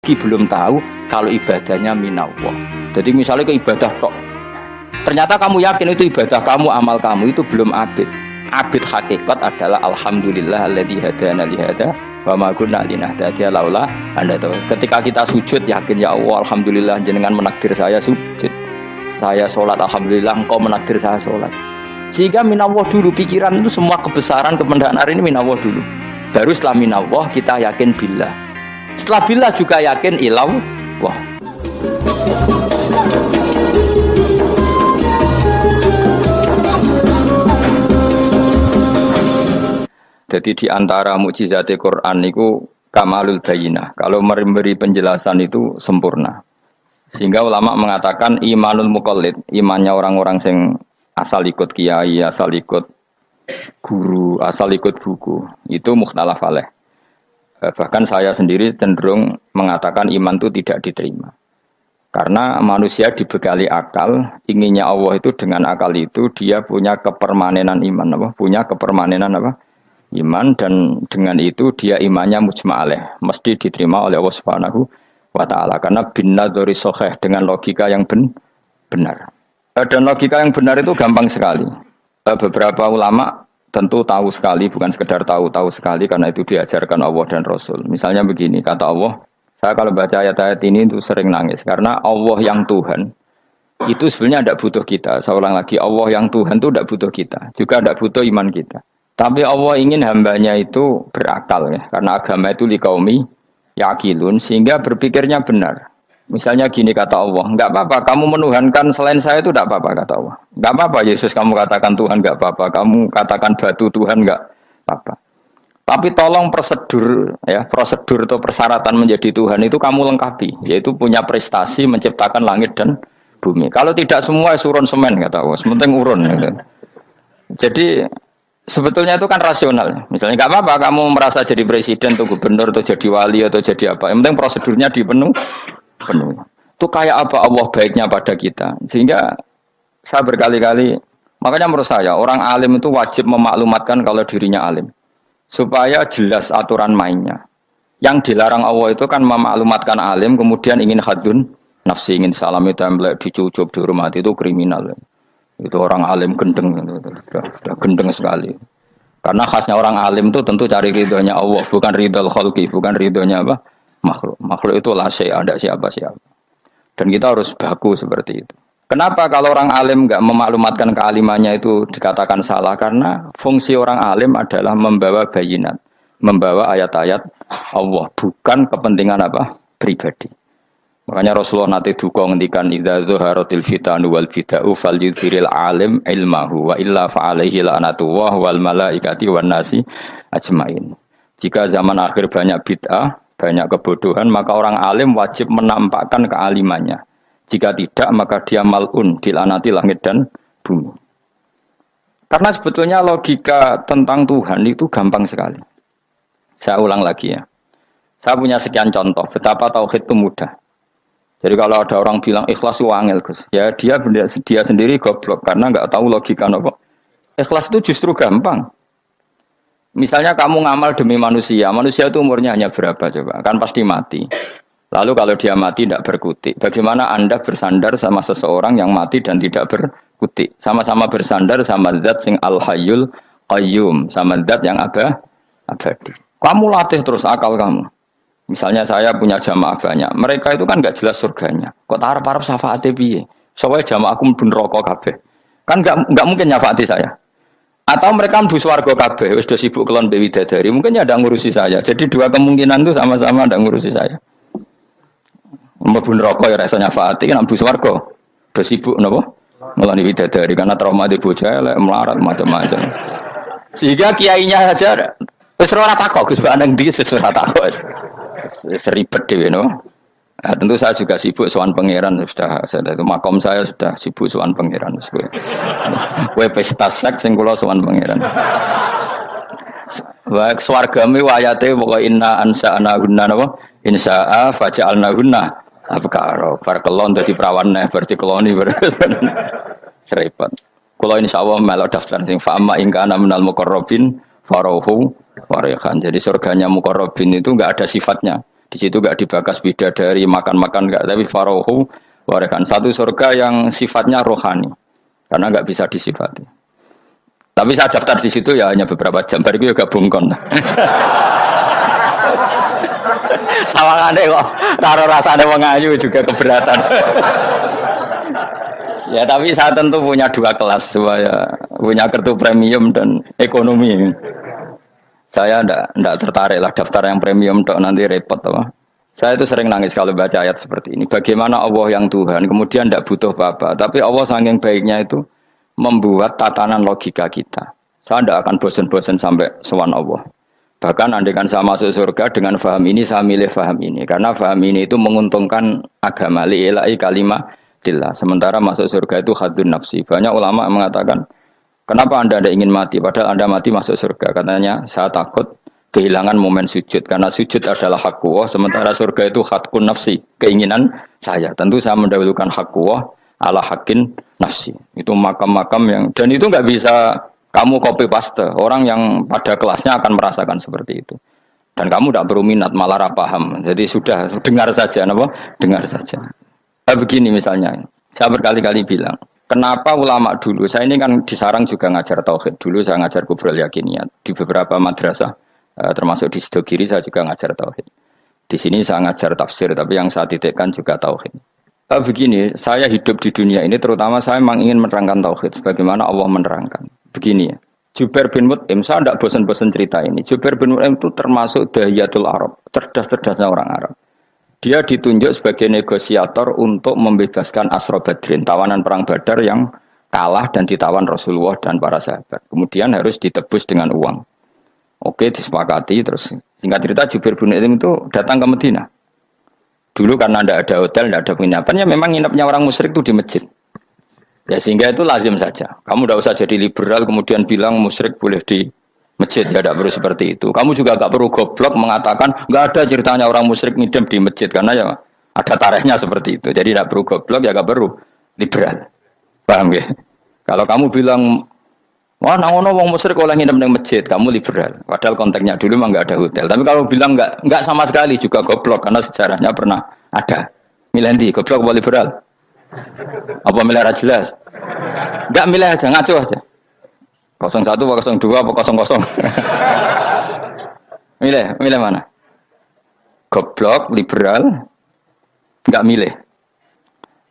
meski belum tahu kalau ibadahnya minallah. Jadi misalnya ke ibadah tok, ternyata kamu yakin itu ibadah kamu, amal kamu itu belum abid. Abid hakikat adalah alhamdulillah alladzi hadana li hada wa ma kunna linahtadiya laula anda tahu. Ketika kita sujud yakin ya Allah alhamdulillah jenengan menakdir saya sujud. Saya sholat alhamdulillah engkau menakdir saya sholat. Sehingga minallah dulu, pikiran itu semua kebesaran kebenaran ini minallah dulu. Baru setelah minallah kita yakin billah. Setelah billah juga yakin ilallah. Jadi di antara mukjizat Quran itu kamalul bayinah. Kalau memberi penjelasan itu sempurna. Sehingga ulama mengatakan imanul muqallid, imannya orang-orang yang asal ikut kiai, asal ikut guru, asal ikut buku, itu mukhtalaf alaih. Bahkan saya sendiri cenderung mengatakan iman itu tidak diterima. Karena manusia dibekali akal, inginnya Allah itu dengan akal itu dia punya kepermanenan iman, apa? Punya kepermanenan apa? Iman, dan dengan itu dia imannya mujma' alaih, mesti diterima oleh Allah Subhanahu wa ta'ala. Karena bin nadzari sahih, dengan logika yang benar. Dan logika yang benar itu gampang sekali. Beberapa ulama tentu tahu sekali, bukan sekedar tahu sekali, karena itu diajarkan Allah dan Rasul. Misalnya begini, kata Allah, saya kalau baca ayat-ayat ini itu sering nangis, karena Allah yang Tuhan itu sebenarnya tidak butuh kita. Saya ulang lagi, Allah yang Tuhan itu tidak butuh kita, juga tidak butuh iman kita. Tapi Allah ingin hambanya itu berakal, ya, karena agama itu liqaumi yaqilun, sehingga berpikirnya benar. Misalnya gini kata Allah, enggak apa-apa kamu menuhankan selain saya itu enggak apa-apa kata Allah. Enggak apa-apa Yesus kamu katakan Tuhan, enggak apa-apa. Kamu katakan batu Tuhan, enggak apa-apa. Tapi tolong prosedur atau persyaratan menjadi Tuhan itu kamu lengkapi, yaitu punya prestasi menciptakan langit dan bumi. Kalau tidak semua surun semen kata Allah, sementing urun. Gitu. Jadi sebetulnya itu kan rasional. Misalnya enggak apa-apa kamu merasa jadi presiden atau gubernur atau jadi wali atau jadi apa. Yang penting prosedurnya dipenuhi. Penuh. Itu kayak apa Allah baiknya pada kita. Sehingga saya berkali-kali, makanya menurut saya orang alim itu wajib memaklumatkan kalau dirinya alim, supaya jelas aturan mainnya. Yang dilarang Allah itu kan memaklumatkan alim kemudian ingin hadun nafsi, ingin salami template, dicucuk, dihormati, itu kriminal. Itu orang alim gendeng, sudah gendeng sekali. Karena khasnya orang alim itu tentu cari ridhonya Allah, bukan ridhol khalqi, bukan ridhonya apa? Makhluk itu lah ada siapa-siapa. Dan kita harus baku seperti itu. Kenapa kalau orang alim enggak memaklumatkan kealimannya itu dikatakan salah? Karena fungsi orang alim adalah membawa bayinat, membawa ayat-ayat Allah, bukan kepentingan apa? Pribadi. Makanya Rasulullah nanti duka ngendikan idza zuharatil fitanu wal bid'u falyudhiril alim ilmahu wa illa fa alaihi la'natullah wal malaikati wan nasi ajmain. Jika zaman akhir banyak bid'ah, banyak kebodohan, maka orang alim wajib menampakkan kealimannya. Jika tidak, maka dia mal'un, dilaknati langit dan bumi. Karena sebetulnya logika tentang Tuhan itu gampang sekali. Saya ulang lagi ya. Saya punya sekian contoh betapa tauhid itu mudah. Jadi kalau ada orang bilang ikhlas itu angel, Gus. Ya dia sendiri goblok karena nggak tahu logika apa. Ikhlas itu justru gampang. Misalnya kamu ngamal demi manusia itu umurnya hanya berapa coba? Kan pasti mati. Lalu kalau dia mati tidak berkutik, bagaimana Anda bersandar sama seseorang yang mati dan tidak berkutik? Sama-sama bersandar sama zat sing al-hayyul qayyum, sama zat yang abadi. Kamu latih terus akal kamu. Misalnya saya punya jamaah banyak, mereka itu kan nggak jelas surganya. Kok harap-harap syafaate piye? Soalnya jamaahku mlebu neraka kabeh. Kan nggak mungkin nyafaati saya. Atau mereka mlebu swarga kabeh, wis do sibuk kelon mbek widadari, mungkin ya ndak ngurusi saya. Jadi dua kemungkinan itu sama-sama ndak ngurusi saya. Mlebu neraka ya rasa nyafaati, kan mlebu swarga do sibuk napa? Ngeloni widadari karena trauma di bocah elek melarat macam-macam. Sehingga kiainya saja wis ora takok Gus Pak nang ndi wis ora takok. Wis ribet dhewe no. Nah, tentu saya juga sibuk sowan pangeran sudah itu makom saya sudah sibuk sowan pangeran. Kowe pesta seks sing kula sowan pangeran. Wa swargame ayate pokoke inna ansa'na gunna napa insya'a faja'alna gunna abkara bar kelon dadi prawan neh berarti keloni serepet. Kula insyaallah melok daftar sing fa'ama ingkana minal muqarrabin farauhu warehan. Jadi surganya muqarrabin itu enggak ada sifatnya. Di situ enggak dibakas bidadari makan-makan enggak, tapi farohu warekan satu surga yang sifatnya rohani. Karena enggak bisa disifati. Tapi saya daftar di situ ya hanya beberapa jam. Baru itu gabung kon. Sawangane kok karo rasane wong ayu juga keberatan. Ya tapi saya tentu punya dua kelas, saya punya kartu premium dan ekonomi. Saya enggak tertarik lah daftar yang premium dok, nanti repot apa. Saya itu sering nangis kalau baca ayat seperti ini. Bagaimana Allah yang Tuhan kemudian enggak butuh apa-apa, tapi Allah saking baiknya itu membuat tatanan logika kita. Saya tidak akan bosan-bosan sampai sowan Allah. Bahkan andaikan saya masuk surga dengan faham ini, saya milih faham ini. Karena faham ini itu menguntungkan agama. Li'ilai kalimatillah. Sementara masuk surga itu hadun nafsi. Banyak ulama mengatakan, kenapa anda tidak ingin mati? Padahal anda mati masuk surga. Katanya, saya takut kehilangan momen sujud. Karena sujud adalah hak Allah. Sementara surga itu hakun nafsi. Keinginan saya. Tentu saya mendahulukan hak Allah ala hakin nafsi. Itu makam-makam yang, dan itu nggak bisa kamu copy paste. Orang yang pada kelasnya akan merasakan seperti itu. Dan kamu tidak perlu minat, malah paham. Jadi sudah dengar saja, apa? Dengar saja. Begini misalnya, saya berkali-kali bilang, kenapa ulama dulu? Saya ini kan di Sarang juga ngajar tauhid. Dulu saya ngajar kubrul yakiniyat di beberapa madrasah, termasuk di Sidogiri saya juga ngajar tauhid. Di sini saya ngajar tafsir, tapi yang saya titikkan juga tauhid. Begini, saya hidup di dunia ini terutama saya memang ingin menerangkan tauhid sebagaimana Allah menerangkan. Begini ya, Jubair bin Mut'im, saya tidak bosan-bosan cerita ini. Jubair bin Mut'im itu termasuk dahiyatul Arab, cerdas-cerdasnya orang Arab. Dia ditunjuk sebagai negosiator untuk membebaskan Asra Badrin, tawanan perang Badar yang kalah dan ditawan Rasulullah dan para sahabat. Kemudian harus ditebus dengan uang. Oke, disepakati terus. Singkat cerita Jubair bin Mut'im itu datang ke Madinah. Dulu karena tidak ada hotel, tidak ada penginapan, ya memang nginapnya orang musyrik itu di masjid. Ya sehingga itu lazim saja. Kamu tidak usah jadi liberal kemudian bilang musyrik boleh di masjid, ya tidak perlu seperti itu. Kamu juga tidak perlu goblok mengatakan nggak ada ceritanya orang musyrik ngidam di masjid karena ya ada tarikhnya seperti itu. Jadi tidak perlu goblok, ya nggak perlu liberal. Paham ya? Kalau kamu bilang wah nangono wong musyrik oleh ngidam di masjid, kamu liberal. Padahal konteksnya dulu memang nggak ada hotel. Tapi kalau bilang nggak sama sekali juga goblok karena sejarahnya pernah ada. Milih goblok apa liberal? Apa milih jelas? Enggak milih aja, ngaco aja. 01 apa 02 apa 00. Milih mana? Goblok, liberal, enggak milih.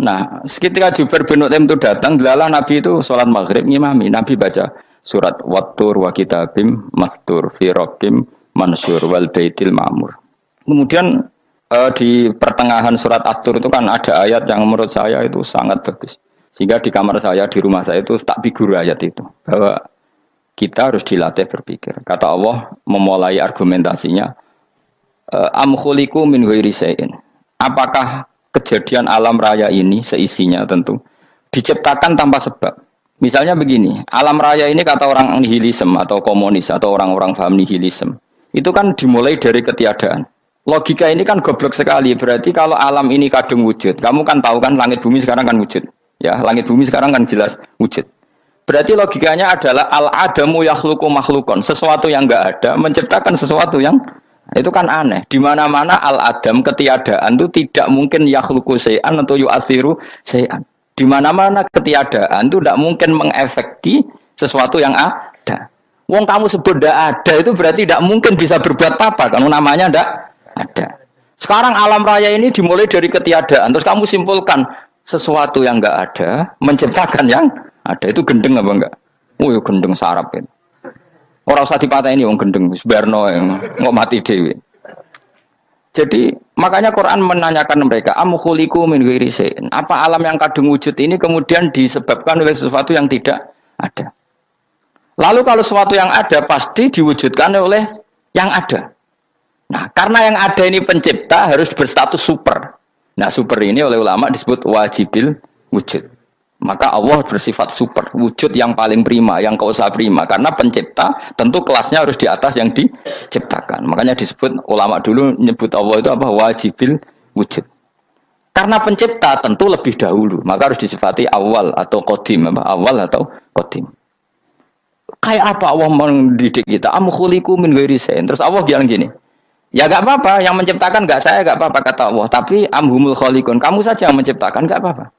Nah, ketika Jubair bin Mut'im itu datang, delalah Nabi itu sholat maghrib ngimami. Nabi baca surat Wattur wa kitabim mastur fi rabbim mansur wal baitil ma'mur. Kemudian di pertengahan surat At-Tur itu kan ada ayat yang menurut saya itu sangat bagus. Sehingga di kamar saya, di rumah saya itu tak figur ayat itu. Bahwa kita harus dilatih berpikir. Kata Allah memulai argumentasinya, am khuliqu min ghairi syai'in. Apakah kejadian alam raya ini seisinya tentu diciptakan tanpa sebab. Misalnya begini, alam raya ini kata orang nihilisme atau komunis atau orang-orang paham nihilisme. Itu kan dimulai dari ketiadaan. Logika ini kan goblok sekali. Berarti kalau alam ini kadung wujud, kamu kan tahu kan langit bumi sekarang kan wujud. Ya, langit bumi sekarang kan jelas wujud. Berarti logikanya adalah al-adamu yakhluqu makhlukon. Sesuatu yang enggak ada menciptakan sesuatu yang itu kan aneh. Di mana-mana al-adam ketiadaan itu tidak mungkin yakhluqu syai'an atau yu'athiru syai'an. Di mana-mana ketiadaan itu tidak mungkin mengefeki sesuatu yang ada. Wong kamu sebut tidak ada itu berarti tidak mungkin bisa berbuat apa kan namanya tidak ada. Sekarang alam raya ini dimulai dari ketiadaan. Terus kamu simpulkan sesuatu yang enggak ada menciptakan yang ada. Itu gendeng apa enggak? Oh ya gendeng sarap itu. Orang usah dipatahin wong gendeng sebarno yang nggak mati dewi. Jadi makanya Quran menanyakan mereka am khuliqu min ghairi syai'in. Apa alam yang kadung wujud ini kemudian disebabkan oleh sesuatu yang tidak ada. Lalu kalau sesuatu yang ada pasti diwujudkan oleh yang ada. Nah, karena yang ada ini pencipta harus berstatus super. Nah, super ini oleh ulama disebut wajibil wujud. Maka Allah bersifat super, wujud yang paling prima, yang kausa prima. Karena pencipta tentu kelasnya harus di atas yang diciptakan. Makanya disebut ulama dulu nyebut Allah itu apa? Wajibil wujud. Karena pencipta tentu lebih dahulu, maka harus disifati awal atau qadim, apa? Awal atau qadim. Kayak apa Allah mendidik kita? Am khuliqu min ghairi syai'in. Terus Allah bilang gini. Ya nggak apa-apa, yang menciptakan nggak saya nggak apa-apa kata Allah. Tapi amhumul khaliqun, kamu saja yang menciptakan nggak apa-apa.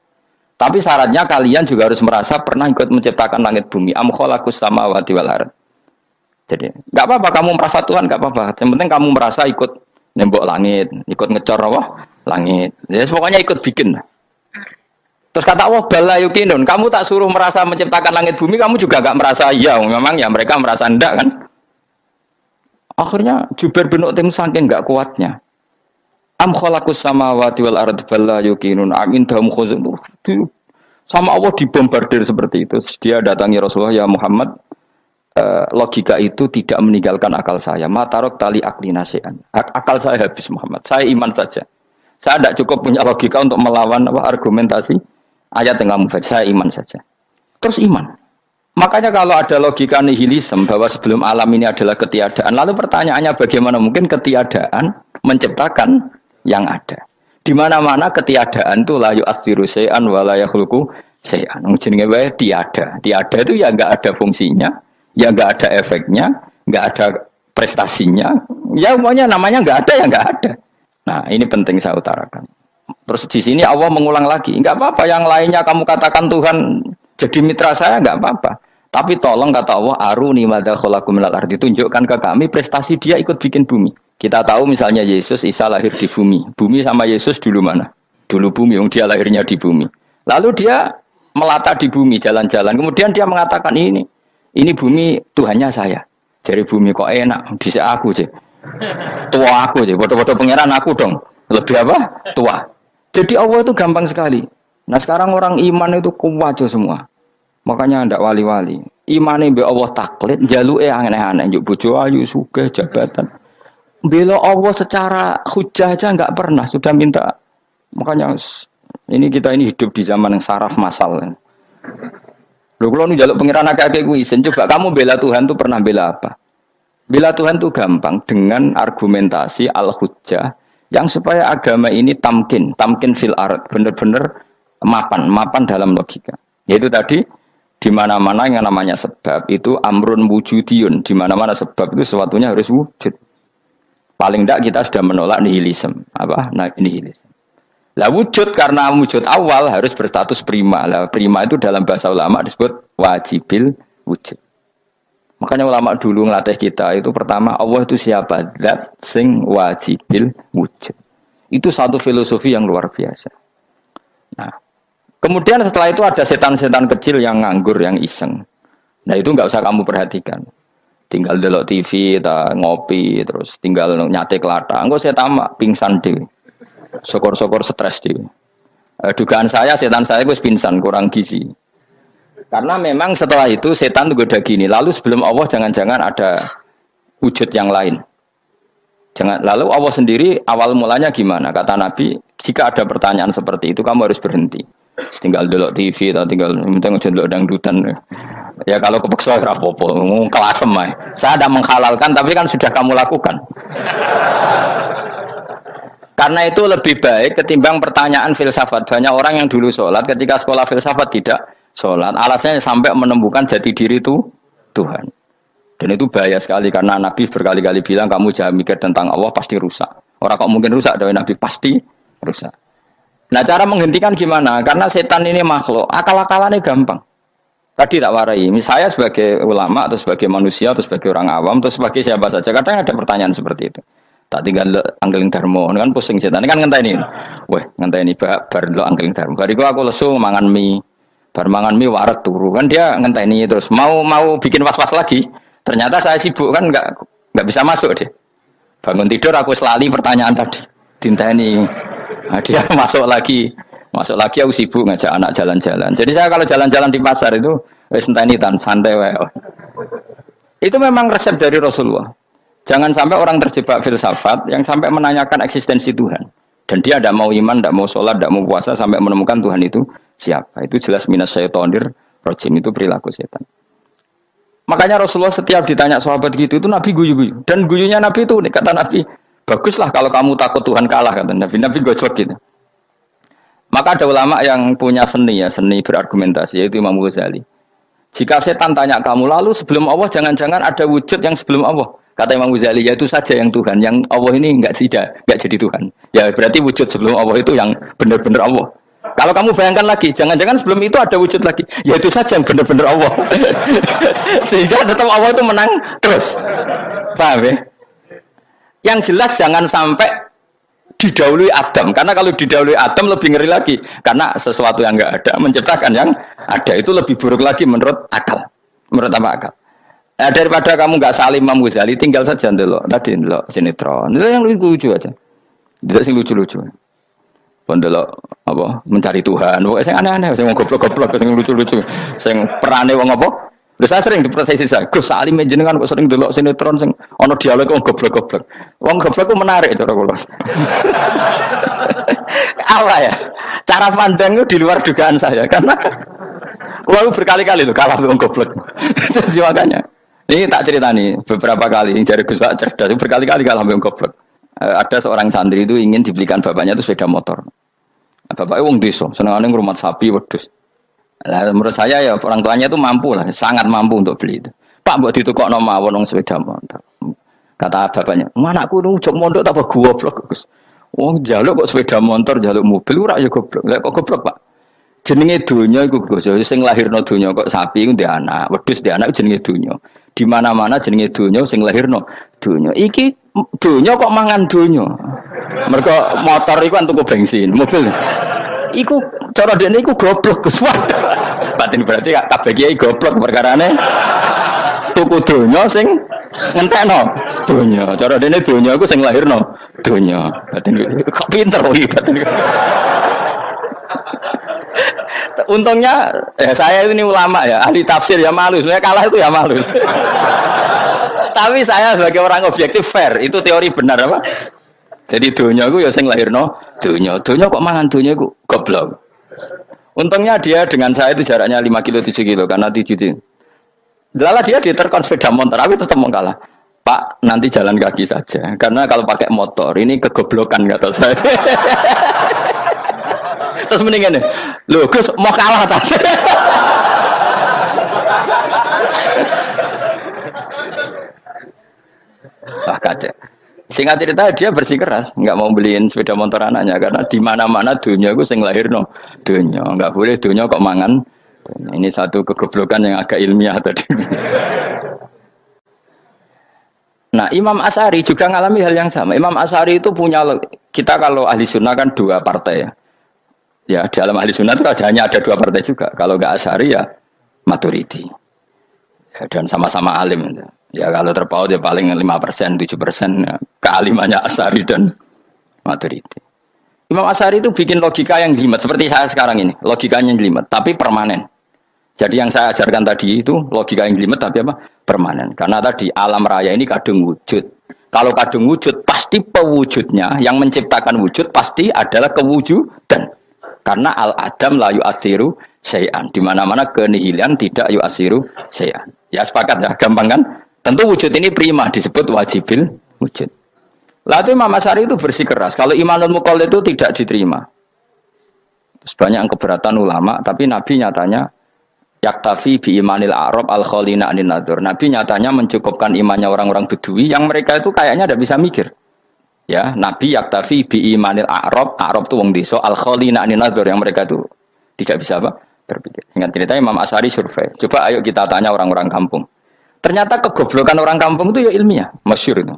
Tapi syaratnya kalian juga harus merasa pernah ikut menciptakan langit bumi. Am khalaqus samawati wal ard. Jadi nggak apa-apa kamu merasa Tuhan nggak apa-apa. Yang penting kamu merasa ikut nembok langit, ikut ngecor apa? Langit. Ya pokoknya ikut bikin. Terus kata Allah bala yukinun, kamu tak suruh merasa menciptakan langit bumi, kamu juga nggak merasa iya. Memang ya mereka merasa enggak kan? Akhirnya Jubair bin Mut'im saking nggak kuatnya. Am khalaqus samawati wal ard bala yukinun amin dahum khuzun. Sama Allah dibombardir seperti itu. Dia datangi Rasulullah, ya Muhammad, logika itu tidak meninggalkan akal saya. Matarok tali akli nasian. Akal saya habis Muhammad. Saya iman saja. Saya tidak cukup punya logika untuk melawan argumentasi ayat yang kamu baca. Saya iman saja. Terus iman. Makanya kalau ada logika nihilisme bahwa sebelum alam ini adalah ketiadaan, lalu pertanyaannya bagaimana mungkin ketiadaan menciptakan yang ada? Di mana-mana ketiadaan itu la yu'atsiru syai'an wa la yakhluqu syai'an. Jenenge wae tiada. Tiada itu ya enggak ada fungsinya, ya enggak ada efeknya, enggak ada prestasinya. Ya pokoknya namanya enggak ada ya enggak ada. Nah, ini penting saya utarakan. Terus di sini Allah mengulang lagi, enggak apa-apa yang lainnya kamu katakan Tuhan jadi mitra saya enggak apa-apa. Tapi tolong kata Allah, aruni madza khalaqu minal ardi, tunjukkan ke kami prestasi dia ikut bikin bumi. Kita tahu misalnya Yesus, Isa lahir di bumi. Bumi sama Yesus dulu mana? Dulu bumi, yang dia lahirnya di bumi. Lalu dia melata di bumi, jalan-jalan. Kemudian dia mengatakan ini bumi Tuhannya saya. Jadi bumi kok enak, dhisik aku aja. Tua aku aja, bodoh-bodoh pangeran aku dong. Lebih apa? Tua. Jadi Allah itu gampang sekali. Nah sekarang orang iman itu kuat semua. Makanya ndak wali-wali. Imane mbek Allah taklid, jaluke aneh-aneh, njuk bojo ayu, sugih, jabatan. Bela Allah secara hujah aja enggak pernah, sudah minta. Makanya ini kita ini hidup di zaman yang saraf massal. Lho kalau njaluk pangeran akeh-akeh kuwi, coba kamu bela Tuhan tuh pernah bela apa? Bela Tuhan tuh gampang dengan argumentasi al-hujjah yang supaya agama ini tamkin fil ard, benar-benar mapan dalam logika. Yaitu tadi di mana-mana yang namanya sebab itu amrun wujudiyun, di mana-mana sebab itu sesuatunya harus wujud. Paling tidak kita sudah menolak nihilisme. Apa? Nah, nihilisme. Lah wujud karena wujud awal harus berstatus prima. Lah prima itu dalam bahasa ulama disebut wajibil wujud. Makanya ulama dulu ngelatih kita itu pertama Allah itu siapa? Zat sing wajibil wujud. Itu satu filosofi yang luar biasa. Nah, kemudian setelah itu ada setan-setan kecil yang nganggur, yang iseng. Nah itu nggak usah kamu perhatikan. Tinggal delok TV, ngopi, terus tinggal nyate kelata. Enggak saya tamak pingsan dewe. Syukur-syukur stres dewe. Dugaan saya setan saya gue pingsan, kurang gizi. Karena memang setelah itu setan itu udah gini. Lalu sebelum Allah jangan-jangan ada wujud yang lain. Lalu Allah sendiri awal mulanya gimana? Kata Nabi, jika ada pertanyaan seperti itu kamu harus berhenti. Tinggal delok TV atau tinggal delok dangdutan. Ya kalau kepeksa ora apa-apa, kelasem ae. Saya tidak menghalalkan tapi kan sudah kamu lakukan. Karena itu lebih baik ketimbang pertanyaan filsafat. Banyak orang yang dulu sholat ketika sekolah filsafat tidak sholat. Alasannya sampai menemukan jati diri itu Tuhan. Dan itu bahaya sekali karena Nabi berkali-kali bilang kamu jangan mikir tentang Allah pasti rusak. Orang kok mungkin rusak dari Nabi pasti rusak. Nah cara menghentikan gimana? Karena setan ini makhluk, akal-akalannya gampang. Tadi tak warai, saya sebagai ulama atau sebagai manusia atau sebagai orang awam atau sebagai siapa saja, kadang ada pertanyaan seperti itu. Tak tinggal anggeling dharma, kan pusing setan, kan ngenteni. Weh, ngenteni bar lo anggeling dharma. Bariku aku lesu mangan mie, bar mangan mie waret turu, kan dia ngenteni terus mau bikin was-was lagi. Ternyata saya sibuk kan nggak bisa masuk deh. Bangun tidur aku selali pertanyaan tadi, dinteni. Nah, dia masuk lagi aku sibuk ngajak anak jalan-jalan. Jadi saya kalau jalan-jalan di pasar itu wis enteni tan santai wae. Itu memang resep dari Rasulullah. Jangan sampai orang terjebak filsafat yang sampai menanyakan eksistensi Tuhan. Dan dia tidak mau iman, tidak mau sholat, tidak mau puasa sampai menemukan Tuhan itu siapa. Itu jelas minas syaitonir rajim, itu perilaku setan. Makanya Rasulullah setiap ditanya sahabat gitu itu Nabi guyu-guyu. Dan guyunya Nabi itu kata Nabi, baguslah kalau kamu takut Tuhan kalah kata Nabi. Nabi gojok gitu. Maka ada ulama yang punya seni berargumentasi, yaitu Imam Ghazali. Jika setan tanya kamu lalu sebelum Allah jangan-jangan ada wujud yang sebelum Allah. Kata Imam Ghazali, ya itu saja yang Tuhan, yang Allah ini enggak jadi Tuhan. Ya berarti wujud sebelum Allah itu yang benar-benar Allah. Kalau kamu bayangkan lagi, jangan-jangan sebelum itu ada wujud lagi, ya itu saja yang benar-benar Allah. Sehingga tetap Allah itu menang terus. Paham ya? Yang jelas jangan sampai didahului Adam, karena kalau didahului Adam lebih ngeri lagi, karena sesuatu yang enggak ada menciptakan yang ada, itu lebih buruk lagi menurut akal. Menurut apa akal? Nah, daripada kamu nggak salim Imam Ghazali, tinggal saja ndelok tadi ndelok sinetron. Itu yang lucu aja. Tidak sing lucu-lucu. Ndelok apa mencari Tuhan. Pokoke sing aneh-aneh, sing goblok-goblok, sing lucu-lucu, sing perane wong apa? Terus saya sering diprotes saya, Gus Salim jenengan kok sering ndelok sinetron sing ana dialog wong goblok-goblok. Wong goblok ku menarik cara kula. Apa ya? Cara pandang itu di luar dugaan saya karena wong berkali-kali loh kalah wong goblok. Terus makanya ini tak cerita nih beberapa kali yang jari Gus Pak cerdas berkali-kali kalah wong goblok. Ada seorang santri itu ingin dibelikan bapaknya itu sepeda motor. Bapaknya wong desa, senengane ngrumat sapi wedhus. Lah menurut saya ya orang tuanya itu mampu lah, sangat mampu untuk beli itu. Pak mbok ditukokno mawon wong sepeda motor. Kata bapaknya, "Anakku nu jog mondok tak goblok, Gus." Wong njaluk kok sepeda motor, njaluk mobil ora ya goblok. Lah kok goblok, Pak? Jenenge donya iku Gus, sing lahirno donya kok sapi iku ndek anak, wedhus ndek anak jenenge donya. Di mana-mana jenenge donya sing lahirno donya. Iki donya kok mangan donya. Mergo motor iku kan tuku bensin, mobil. Iku cara dene iku goblok Gus. Batin berarti kabeh kiai goblok perkarane tuku donya sing ngentekno donya. Cara dene donya iku sing lahirno donya. Batin kok pinter iki batin. Untungnya saya ini ulama ya, ahli tafsir ya malu. Sebenarnya kalah itu ya malu. Tapi saya sebagai orang objektif fair, itu teori benar apa? Jadi dunia itu ya sing lahirno dunia. Dunia kok mangan dunia itu goblok. Untungnya dia dengan saya itu jaraknya 5 kilo 7 kilo karena 7 kilo. Lala dia diterkon sepeda motor, aku tetap mau kalah. Pak, nanti jalan kaki saja. Karena kalau pakai motor ini kegoblokan kata saya. Terus mendingan nih, loh Gus mau kalah tadi. Wah kacau. Singkat cerita dia bersikeras, nggak mau beliin sepeda motor anaknya karena di mana-mana dunia gue sing lahir no dunia, nggak boleh dunia kok mangan. Ini satu kegoblokan yang agak ilmiah tadi. Nah Imam Asy'ari juga mengalami hal yang sama. Imam Asy'ari itu punya, kita kalau ahli sunnah kan 2 partai ya. Ya dalam ahli sunnah itu hanya ada 2 partai juga. Kalau nggak Asy'ari ya Maturidi. Ya, dan sama-sama alim. Ya kalau terpaut ya paling 5%, 7% ya, kealimannya Asy'ari dan Maturidi. Imam Asy'ari itu bikin logika yang jelimet seperti saya sekarang ini, logikanya jelimet tapi permanen. Jadi yang saya ajarkan tadi itu logika yang jelimet tapi apa? Permanen. Karena tadi alam raya ini kadung wujud. Kalau kadung wujud pasti pewujudnya yang menciptakan wujud pasti adalah kewujudan. Karena al-adam la yu'athiru syai'an. Di mana-mana kenihilan tidak yu'athiru syai'an. Ya sepakat ya, gampang kan? Tentu wujud ini prima disebut wajibil wujud. Lalu Imam Asy'ari itu bersikeras. Kalau imanul muqallid itu tidak diterima. Terus banyak keberatan ulama, tapi Nabi nyatanya yaktafi bi imanil a'rab al-khalina anin nadzur. Nabi nyatanya mencukupkan imannya orang-orang Bedui yang mereka itu kayaknya tidak bisa mikir. Ya, Nabi yaktafi bi imanil a'rab itu wong desa al-khalina anin nadzur yang mereka itu tidak bisa apa? Berpikir. Singkat cerita Imam Asy'ari survei. Coba ayo kita tanya orang-orang kampung. Ternyata kegoblokan orang kampung itu ya ilmiah, masyhur itu.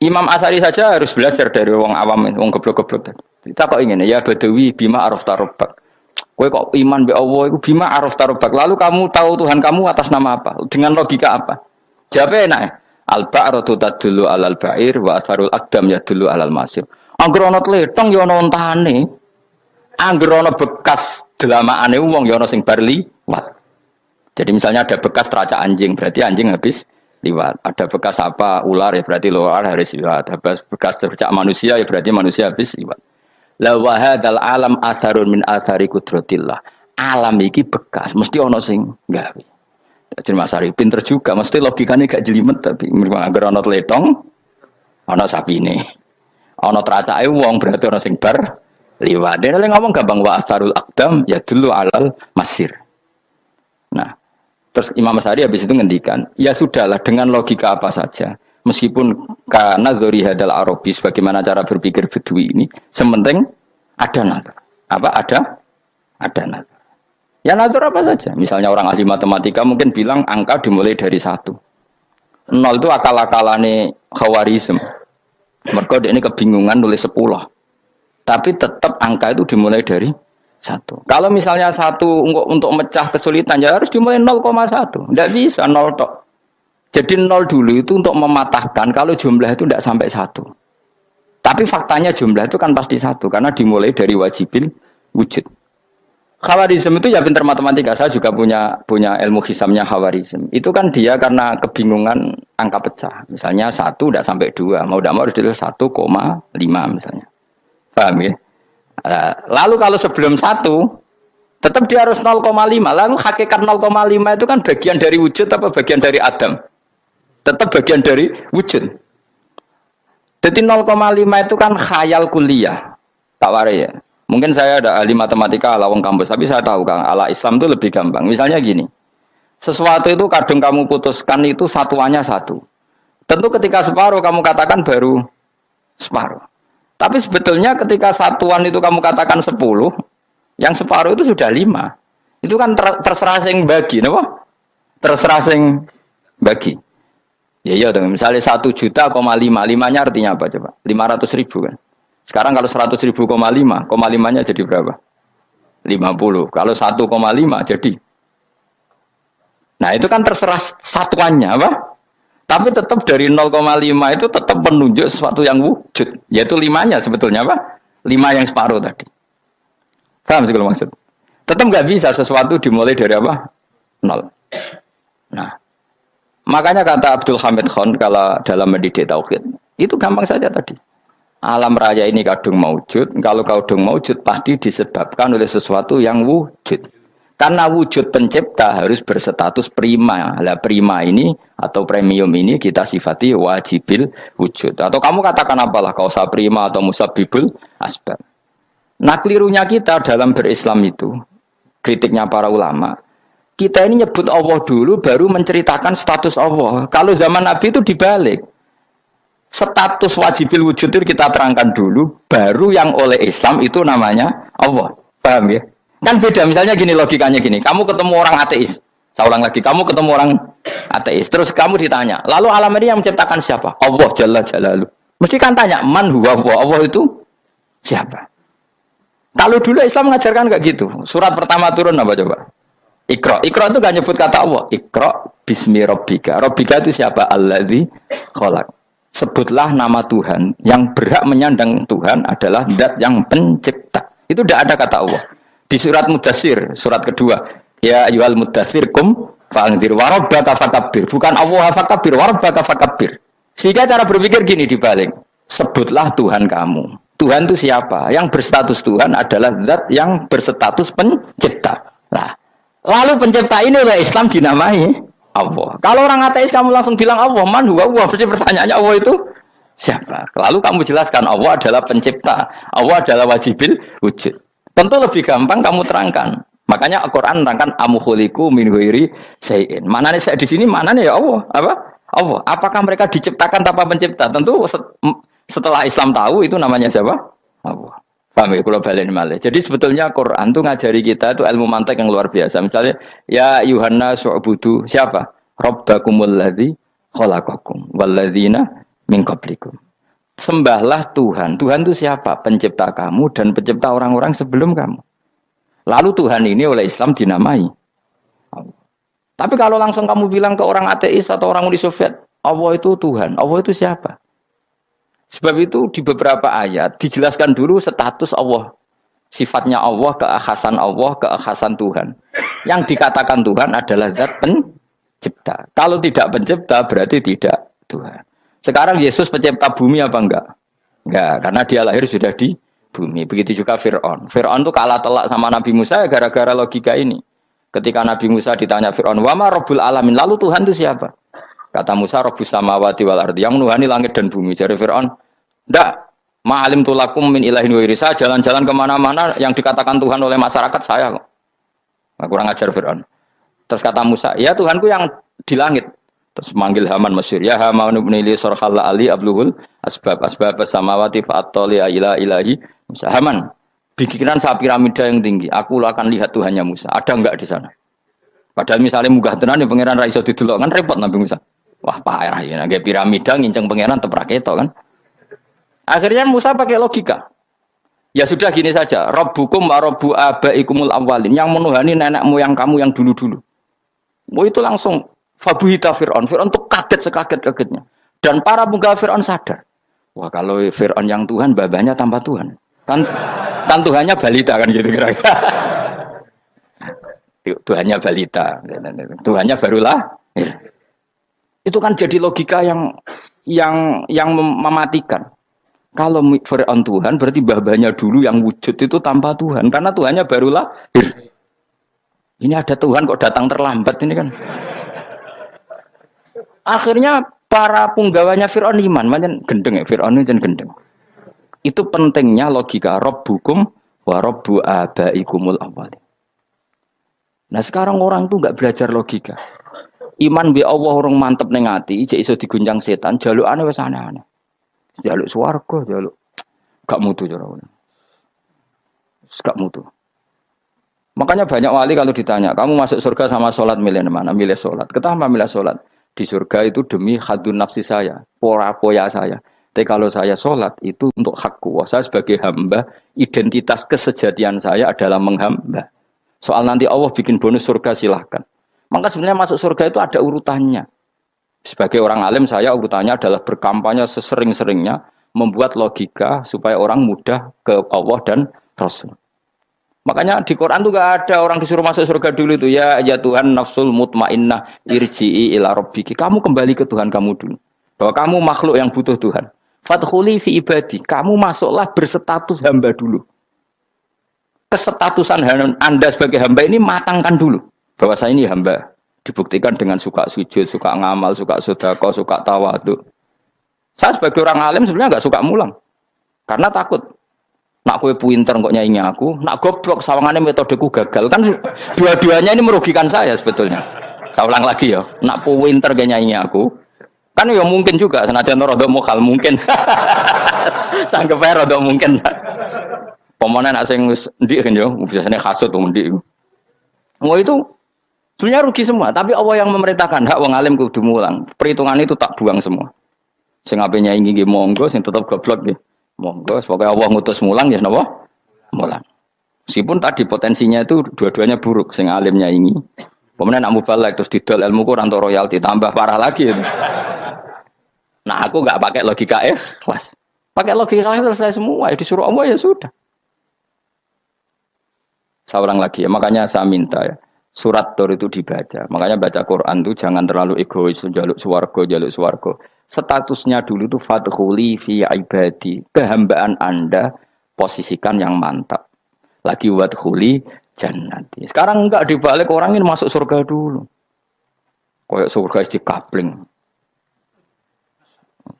Imam Asy'ari saja harus belajar dari wong awam, wong goblok-goblok. Kita kok ingin ya Badawi bima arafta rabbak. Kowe kok iman be Allah iku bima arafta rabbak. Lalu kamu tahu Tuhan kamu atas nama apa? Dengan logika apa? Jawabnya enak. Al-ba'ratu tadullu 'alal ba'ir wa atharul aqdam yadullu 'alal masir. Angger ana tletong ya ana ontane. Angger ana bekas delamaane wong ya ana sing bar liwat. Jadi misalnya ada bekas teracak anjing, berarti anjing habis liwat. Ada bekas apa ular ya berarti ular harus liwat. Ada bekas tercak manusia ya berarti manusia habis liwat. La wa hadzal alam atharun min athari qudratillah. Alam iki bekas, mesti ana sing gawe. Jadi Mas Ari pinter juga, mesti logikanya gak jelimet tapi agar ana tletong ana sapine. Ana teracake wong berarti ana sing bar liwat. Dene ngomong gampang wa atharul aqdam ya dulu alal masir. Nah, terus Imam Asy'ari habis itu ngendikan, ya sudahlah dengan logika apa saja. Meskipun karena zori hadal Arabi bagaimana cara berpikir Bedui ini, sementing ada nazar. Apa ada nazar. Ya nazar apa saja. Misalnya orang ahli matematika mungkin bilang angka dimulai dari 1. 0 itu akal-akalane Khawarizm. Mereka ini kebingungan nulis 10. Tapi tetap angka itu dimulai dari 1. Kalau misalnya 1 untuk mecah kesulitan ya harus dimulai 0,1. Tidak bisa 0 tok. Jadi 0 dulu itu untuk mematahkan kalau jumlah itu tidak sampai 1. Tapi faktanya jumlah itu kan pasti 1 karena dimulai dari wajibil wujud. Khawarizm itu ya pintar matematika, saya juga punya ilmu hisamnya Khawarizm. Itu kan dia karena kebingungan angka pecah. Misalnya 1 tidak sampai 2, mau tidak mau harus ditulis 1,5 misalnya. Paham ya? Lalu kalau sebelum 1 tetap dia harus 0,5. Lalu hakikat 0,5 itu kan bagian dari wujud apa bagian dari Adam? Tetap bagian dari wujud. Jadi 0,5 itu kan khayal kuliah. Pak Wari ya. Mungkin saya ada ahli matematika ala wong kampus, tapi saya tahu Kang, ala Islam itu lebih gampang. Misalnya gini. Sesuatu itu kadang kamu putuskan itu satuannya 1. Tentu ketika separuh kamu katakan baru separuh. Tapi sebetulnya ketika satuan itu kamu katakan 10, yang separuh itu sudah 5. Itu kan terserah sing bagi, napa? Terserah sing bagi. Ya iya dong, misalnya 1 juta, 5-nya artinya apa coba? 500.000 kan. Sekarang kalau 100.000, 5-nya jadi berapa? 50. Kalau 1,5 jadi. Nah itu kan terserah satuannya apa? Tapi tetap dari 0,5 itu tetap menunjuk sesuatu yang wujud. Yaitu 5-nya sebetulnya apa? 5 yang separuh tadi. Paham sih kalau maksud? Tetap nggak bisa sesuatu dimulai dari apa? 0. Nah, makanya kata Abdul Hamid Khan kalau dalam mendidik tauhid, itu gampang saja tadi. Alam raya ini kadung maujud, kalau kadung maujud pasti disebabkan oleh sesuatu yang wujud. Karena wujud pencipta harus berstatus prima. Lah prima ini atau premium ini kita sifati wajibil wujud. Atau kamu katakan apalah kausa prima atau musabibul asbab. Nah kelirunya kita dalam berislam itu, kritiknya para ulama, kita ini nyebut Allah dulu baru menceritakan status Allah. Kalau zaman Nabi itu dibalik. Status wajibil wujud itu kita terangkan dulu, baru yang oleh Islam itu namanya Allah. Paham ya? Kan beda, misalnya gini logikanya gini, kamu ketemu orang ateis, saya ulang lagi, kamu ketemu orang ateis, terus kamu ditanya, lalu alam ini yang menciptakan siapa? Allah Jalla Jalaluh. Mesti kan tanya, man huwa Allah itu siapa? Kalau dulu Islam mengajarkan kayak gitu, surat pertama turun apa coba? Iqra. Iqra itu gak nyebut kata Allah. Iqra bismi rabbika. Rabbika itu siapa? Alladzi khalaq. Sebutlah nama Tuhan. Yang berhak menyandang Tuhan adalah zat yang pencipta. Itu tidak ada kata Allah. Di surat Mudatsir, surat kedua. Ya ayyuhal mudatsir kum fa'anzir wa rabbaka fakabbir. Bukan Allah fakabbir, wa rabbaka fakabbir. Sehingga cara berpikir gini dibalik. Sebutlah Tuhan kamu. Tuhan itu siapa? Yang berstatus Tuhan adalah zat yang berstatus pencipta. Nah, lalu pencipta ini oleh Islam dinamai Allah. Kalau orang ateis kamu langsung bilang Allah, man huwa Allah, berarti pertanyaannya Allah itu siapa? Lalu kamu jelaskan Allah adalah pencipta, Allah adalah wajibil wujud. Tentu lebih gampang kamu terangkan. Makanya Al-Qur'an menerangkan amukhuliku min ghairi syai'in. Manane saya di sini manane ya Allah, apa? Allah. Apakah mereka diciptakan tanpa pencipta? Tentu setelah Islam tahu itu namanya siapa? Allah. Paham ya, kalau balik malih. Jadi sebetulnya Quran itu ngajari kita itu ilmu mantek yang luar biasa. Misalnya, ya Yuhanna su'budu siapa? Rabbakumul ladzi khalaqakum walladzina min qablikum. Sembahlah Tuhan. Tuhan itu siapa? Pencipta kamu dan pencipta orang-orang sebelum kamu. Lalu Tuhan ini oleh Islam dinamai Allah. Tapi kalau langsung kamu bilang ke orang ateis atau orang Uni Soviet, Allah itu Tuhan. Allah itu siapa? Sebab itu di beberapa ayat dijelaskan dulu status Allah. Sifatnya Allah, keakhasan Tuhan. Yang dikatakan Tuhan adalah zat pencipta. Kalau tidak pencipta berarti tidak Tuhan. Sekarang Yesus pencipta bumi apa enggak? Enggak, karena dia lahir sudah di bumi. Begitu juga Fir'aun. Fir'aun itu kalah telak sama Nabi Musa gara-gara logika ini. Ketika Nabi Musa ditanya Fir'aun, "Wa ma rabbul alamin?" Lalu Tuhan itu siapa? Kata Musa, Rabbus samawati wal ardi, yang menuhani langit dan bumi. Jadi Fir'aun, ndak, ma'alim tulakum min ilahin wairi. Saya jalan-jalan kemana-mana yang dikatakan Tuhan oleh masyarakat saya kok. Nah, kurang ajar Fir'aun. Terus kata Musa, ya Tuhanku yang di langit. Terus manggil Haman masyhur, ya Haman ibn li sarhal ali abluhul asbab samawati fa'attali ila ilahi Musa. Haman, bikinan saya piramida yang tinggi, aku akan lihat Tuhannya Musa. Ada enggak di sana? Padahal misalnya munggah tenan ya pangeran ra iso didelok kan repot Nabi Musa. Wah, parah ya, nggak piramida nginceng pangeran teprak ketok kan. Akhirnya Musa pakai logika. Ya sudah gini saja, Rabbukum wa Rabbu abaikumul awwalin, yang menuhani nenek moyang kamu yang dulu-dulu. Oh itu langsung Fabuhita Fir'aun. Fir'aun tuh kaget sekaget-kagetnya. Dan para penggawa Fir'aun sadar. Wah kalau Fir'aun yang Tuhan, babanya tanpa Tuhan. Kan Tuhannya balita kan gitu kira-kira. Tuhannya balita. Tuhannya barulah. Itu kan jadi logika yang mematikan. Kalau Fir'aun Tuhan, berarti babanya dulu yang wujud itu tanpa Tuhan. Karena Tuhannya barulah. Ini ada Tuhan kok datang terlambat ini kan. Akhirnya para punggawanya Fir'aun iman, macam gendeng ya, Fir'aun itu gendeng. Itu pentingnya logika Rabbukum wa Rabbu abaikumul awwalin. Nah sekarang orang tuh nggak belajar logika. Iman bi Allah orang mantep ning ati, jek iso diguncang setan, jalukane wis aneh-aneh. Jaluk swarga, jaluk gak mutu cara ngono. Gak mutu. Makanya banyak wali kalau ditanya, kamu masuk surga sama sholat milih mana? Milih sholat. Kenapa milih sholat? Di surga itu demi khadun nafsi saya, poya saya. Tapi kalau saya sholat itu untuk hakku. Saya sebagai hamba, identitas kesejatian saya adalah menghamba. Soal nanti Allah bikin bonus surga silahkan. Maka sebenarnya masuk surga itu ada urutannya. Sebagai orang alim saya urutannya adalah berkampanye sesering-seringnya, membuat logika supaya orang mudah ke Allah dan Rasul. Makanya di Quran tuh gak ada orang disuruh masuk surga dulu itu ya Tuhan nafsul mutmainnah irji'i ila rabbiki. Kamu kembali ke Tuhan kamu dulu. Bahwa kamu makhluk yang butuh Tuhan. Fadkhuli fi ibadi. Kamu masuklah berstatus hamba dulu. Kesestatusan Anda sebagai hamba ini matangkan dulu. Bahwa saya ini hamba. Dibuktikan dengan suka sujud, suka ngamal, suka sedekah, suka tawadhu. Saya sebagai orang alim sebenarnya gak suka mulang. Karena takut. Nak kue pinter kok nyaingi aku, nak goblok sawangannya metodeku gagal kan dua-duanya ini merugikan saya sebetulnya. Saya ulang lagi ya, nak pinter kok nyaingi aku, kan ya mungkin juga senajan rada mokal mungkin. Sanggup ae rada mungkin. Pemane nak sing ndik kan yo, biasanya hasud wong ndik. Mau itu sebenarnya rugi semua, tapi Allah yang memerintahkan hak wong alim kudu mulang. Perhitungan itu tak buang semua. Sing ape nyaingi nggih monggo, sing tetep goblok nggih. Monggo, pokoknya Allah ngutus mulang ya napa? Mulang. Meskipun tadi potensinya itu dua-duanya buruk, sing alimnya ini. Kemudian nak mubalek terus didol ilmu ku ranto royalti tambah parah lagi itu. Nah, aku enggak pakai logika ikhlas. Pakai logika ikhlas selesai semua, ya disuruh Allah ya sudah. Seorang lagi ya, makanya saya minta ya, surat Tur itu dibaca. Makanya baca Quran itu jangan terlalu egois, jaluk swarga. Statusnya dulu itu fadkhuli fi ibadi, kehambaan Anda posisikan yang mantap. Lagi wadkhuli jannati. Sekarang enggak dibalik, orang ini masuk surga dulu. Kayak surga di kapling.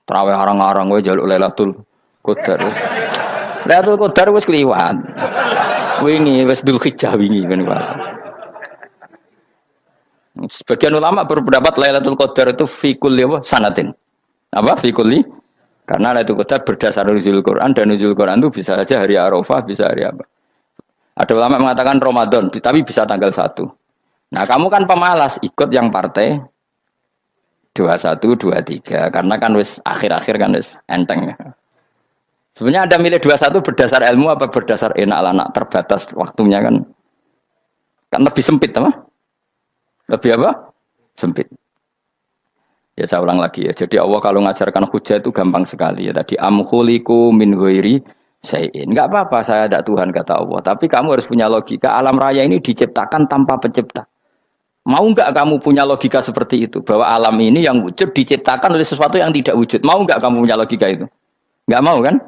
Terawih arang-arang kowe jaluk Lailatul Qadar. Lailatul Qadar wis kliwat. Wingi wis Dzulhijjah wingi kan Pak. Sebagian ulama berpendapat Lailatul Qadar itu fi kulli sanatin. Apa fikuli? Karena itu kita berdasar nuzul Quran dan nuzul Quran itu bisa saja hari Arafah, bisa hari apa. Ada ulama mengatakan Ramadan, tapi bisa tanggal 1. Nah, kamu kan pemalas ikut yang partai 21, 23 karena kan wis akhir-akhir kan wis enteng. Sebenarnya Anda milih 21 berdasar ilmu apa berdasar enak terbatas waktunya kan? Kan lebih sempit apa? Lebih apa? Sempit. Ya saya ulang lagi ya. Jadi Allah kalau ngajarkan hujah itu gampang sekali ya. Tadi amkhuliku min ghairi syai'in. Enggak apa-apa saya ada Tuhan kata Allah. Tapi kamu harus punya logika. Alam raya ini diciptakan tanpa pencipta. Mau enggak kamu punya logika seperti itu? Bahwa alam ini yang wujud diciptakan oleh sesuatu yang tidak wujud. Mau enggak kamu punya logika itu? Enggak mau kan?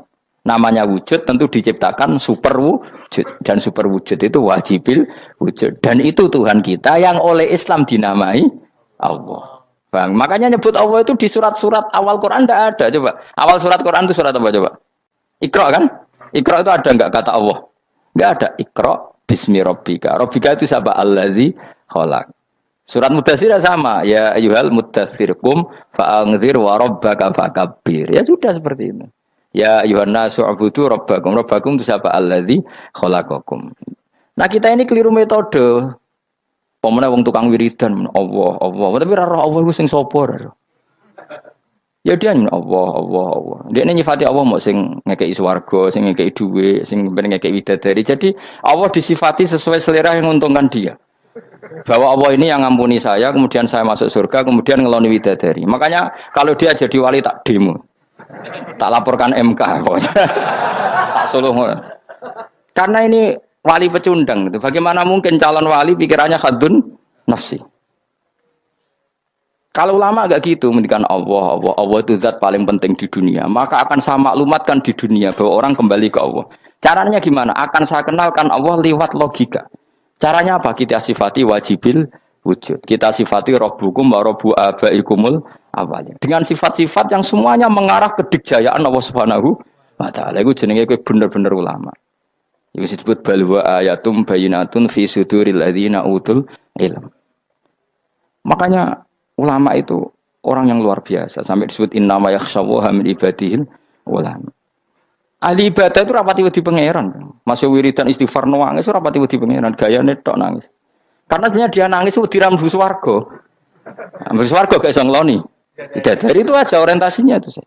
Namanya wujud tentu diciptakan super wujud. Dan super wujud itu wajibil wujud. Dan itu Tuhan kita yang oleh Islam dinamai Allah. Bang, makanya nyebut Allah itu di surat-surat awal Quran tidak ada. Coba, awal surat Quran itu surat apa coba? Iqra kan? Iqra itu ada enggak kata Allah? Enggak ada. Iqra bismi rabbika. Rabbika itu siapa? Allazi khalaq. Surat Mudatsir sama, ya ayyuhal mudatsir qum fa'anzir wa rabbaka fakabbir. Ya sudah seperti itu. Ya ayyuhan nasu ubudu rabbakum. Rabbakum itu siapa? Alladzi khalaqakum. Nah, kita ini keliru metode. Pemene wong tukang wiridan Allah, Allah. Tapi ora roh Allah iku sing sapa? Ya dia Allah, Allah, Allah. Dia nyifati Allah mau sing ngekei swarga, sing ngekei dhuwit, sing ngekei widadari. Jadi Allah disifati sesuai selera yang menguntungkan dia. Bahwa Allah ini yang ngampuni saya, kemudian saya masuk surga, kemudian ngeloni widadari. Makanya kalau dia jadi wali tak demo. Tak laporkan MK. Tak suluh. Karena ini wali pecundang. Bagaimana mungkin calon wali pikirannya khadun nafsi. Kalau ulama agak gitu, mendikan Allah, Allah, Allah itu zat paling penting di dunia. Maka akan saya maklumatkan di dunia bahwa orang kembali ke Allah. Caranya gimana? Akan saya kenalkan Allah lewat logika. Caranya apa? Kita sifati wajibil wujud. Kita sifati Rabbukum wa Rabbu abaikumul awalin. Dengan sifat-sifat yang semuanya mengarah ke dikjayaan Allah Subhanahu wa taala. Iku jenenge kowe bener-bener ulama. Iku disebut balwa ayatum bayinatun fi suduril ladzina utul ilm. Makanya ulama itu orang yang luar biasa. Sampai disebut innama yakhshawaha min ibadihil ulama. Ahli ibadah itu rapati wedi pangeran. Masih wiridan istighfar nangis rapati wedi pangeran. Gayane tok nangis. Karena sebenarnya dia nangis wedi ra mlebu swarga. Mlebu swarga gak iso ngloni. Dari itu aja orientasinya itu.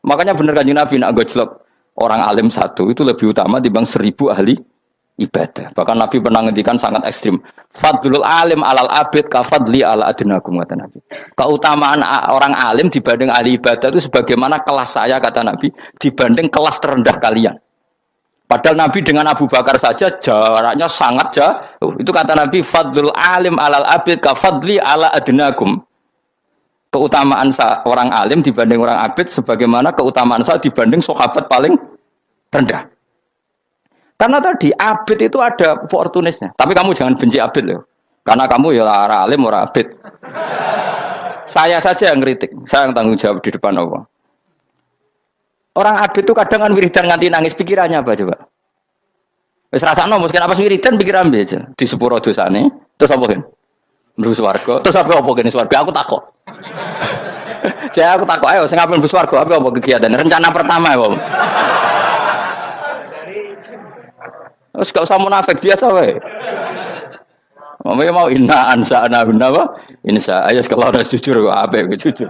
Makanya bener Kanjeng Nabi nak gojlok orang alim satu itu lebih utama dibanding 1000 ahli ibadah. Bahkan Nabi pernah ngendikan sangat ekstrim. Fadlul alim alal abid kafadli ala adnakum kata Nabi. Keutamaan orang alim dibanding ahli ibadah itu sebagaimana kelas saya kata Nabi dibanding kelas terendah kalian. Padahal Nabi dengan Abu Bakar saja jaraknya sangat jauh. Itu kata Nabi fadlul alim alal abid kafadli ala adnakum. Keutamaan orang alim dibanding orang abid sebagaimana keutamaan saya dibanding sahabat paling rendah. Karena tadi abid itu ada oportunisnya. Tapi kamu jangan benci abid loh. Karena kamu ya orang alim, orang abid. Saya saja yang kritik. Saya yang tanggung jawab di depan Allah. Orang abid itu kadang kan wiridan nganti nangis. Pikirannya apa coba? Wis rasakno mesti apa wiridan pikiran ambil aja. Di sepuro dosane. Terus apa kan? Mlebu swarga. Terus apa kene swarga? Aku takut. Saya aku takut ayo sing ngapain mlebu swarga apa kegiatan? Rencana pertama ya, terus gak usah munafik biasa wae. Mamanya mau inna ansa'na apa? Insya ayat kalau harus jujur apa jujur.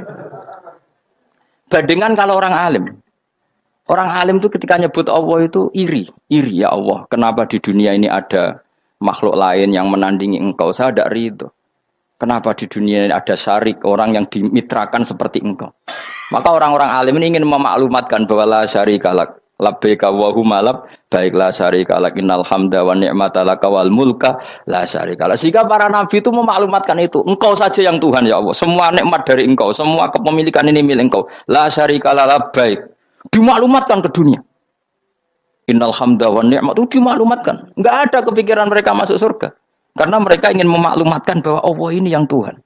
Bandingan kalau orang alim. Orang alim itu ketika nyebut Allah itu iri ya Allah. Kenapa di dunia ini ada makhluk lain yang menandingi engkau? Saya tidak ridho. Kenapa di dunia ini ada syarik orang yang dimitrakan seperti engkau? Maka orang-orang alim ini ingin memaklumatkan bahwa la syarikalak. Labbaika wa huma baiklah syarika lak innal hamda wa ni'mata laka wal mulka la syarika lak. Sehingga para nabi itu memaklumatkan itu, engkau saja yang Tuhan ya Allah. Semua nikmat dari engkau, semua kepemilikan ini milik engkau. La syarika lak baik. Dimaklumatkan ke dunia. Innal hamda wa ni'mata itu dimaklumatkan. Enggak ada kepikiran mereka masuk surga. Karena mereka ingin memaklumatkan bahwa Allah ini yang Tuhan.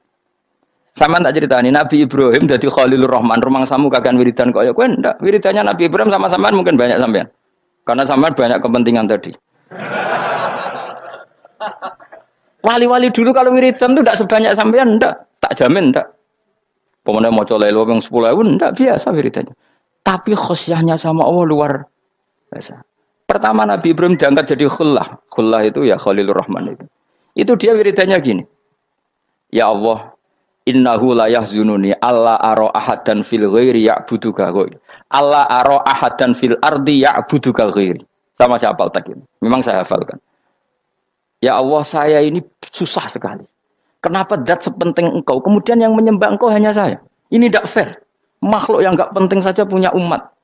Sama tak ceritani Nabi Ibrahim dari Khalilur Rahman rumang samu kagan wiridan kaya kowe ndak wiridannya Nabi Ibrahim sama sampean mungkin banyak sampean karena sampean banyak kepentingan tadi. Wali-wali dulu kalau wiridan itu ndak sebanyak sampean ndak tak jamin ndak. Pemene maca lelo ping 10.000 ndak biasa wiridannya. Tapi khosyahnya sama Allah luar biasa. Pertama Nabi Ibrahim diangkat jadi khullah. Khullah itu ya Khalilur Rahman itu. Itu dia wiridannya gini. Ya Allah innahu la yahzununi alla ara ahadan fil ghairi ya'buduka ghairi. Alla ara ahadan fil ardi ya'buduka ghairi. Sama saya hafal tak ini. Memang saya hafalkan. Ya Allah saya ini susah sekali. Kenapa zat sepenting engkau kemudian yang menyembah engkau hanya saya? Ini tidak fair. Makhluk yang enggak penting saja punya umat.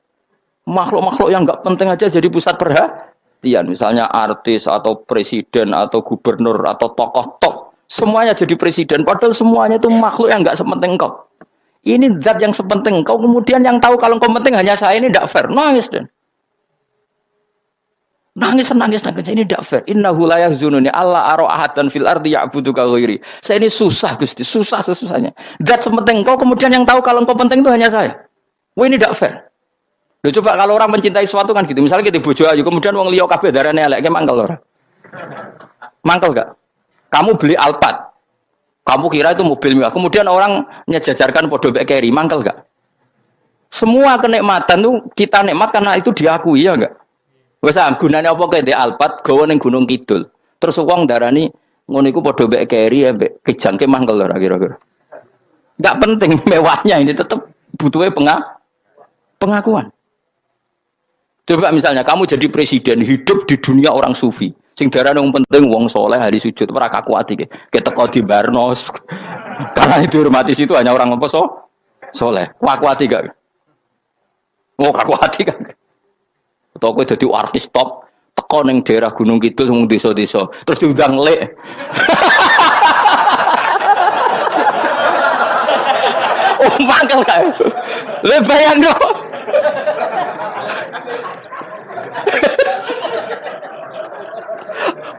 Makhluk-makhluk yang enggak penting aja jadi pusat perhatian. Misalnya artis atau presiden atau gubernur atau tokoh top. Semuanya jadi presiden, padahal semuanya itu makhluk yang enggak sepenting engkau. Ini zat yang sepenting engkau, kemudian yang tahu kalau engkau penting hanya saya, ini tidak fair. Nangis dan nangis, ini tidak fair. Innahu la yahzununi alla ara ahadan fil ardi ya'buduka ghairi. Saya ini susah Gusti, susah sesusahnya. Zat sepenting engkau, kemudian yang tahu kalau engkau penting itu hanya saya. Wah ini tidak fair. Loh, coba kalau orang mencintai sesuatu kan gitu. Misalnya kita bojo ayu, kemudian wong liya kabeh darane elek, mangkel ora? Mangkel gak? Kamu beli Alphard, Kamu kira itu mobil mewah. Kemudian orang nyejajarkan podo bek keri, mangkel gak? Semua kenikmatan tuh kita nikmat karena itu diakui ya enggak? Wes gunane apa kaya Alphard gawa ning Gunung Kidul. Terus wong darani ngono iku padha mbek keri ya mbek kejangke mangkel ora kira-kira. Enggak penting mewahnya ini tetap butuhnya pengakuan. Coba misalnya kamu jadi presiden hidup di dunia orang sufi. Sing darane wong penting wong soleh hari sujud ora kakuati ke. Keteko di Barnos. Karena itu hormati situ hanya orang apa soleh. Kakuati gak? Oh kakuati kan. Atau kowe dadi artis top teko ning daerah Gunung Kidul wong desa-desa terus diundang lek. Oh mangkel kae. Le bayangno.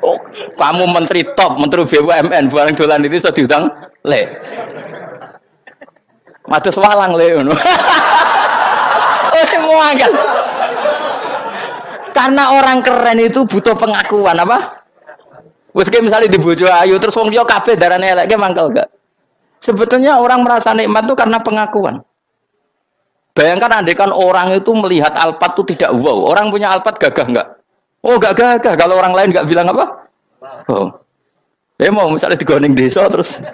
Oh, kamu menteri top, menteri BUMN, barang dolan itu iso diundang le. Mados walang le ngono. Oh semua kan. Karena orang keren itu butuh pengakuan apa? Wes kayak misalnya di bojo ayu terus wong liya kabeh darane elek ki mangkel gak? Sebetulnya orang merasa nikmat itu karena pengakuan. Bayangkan andekan orang itu melihat Alphard itu tidak wow. Orang punya Alphard gagah enggak? Oh enggak gagah. Kalau orang lain enggak bilang apa? Oh. Ya mau misalnya di Gunung desa terus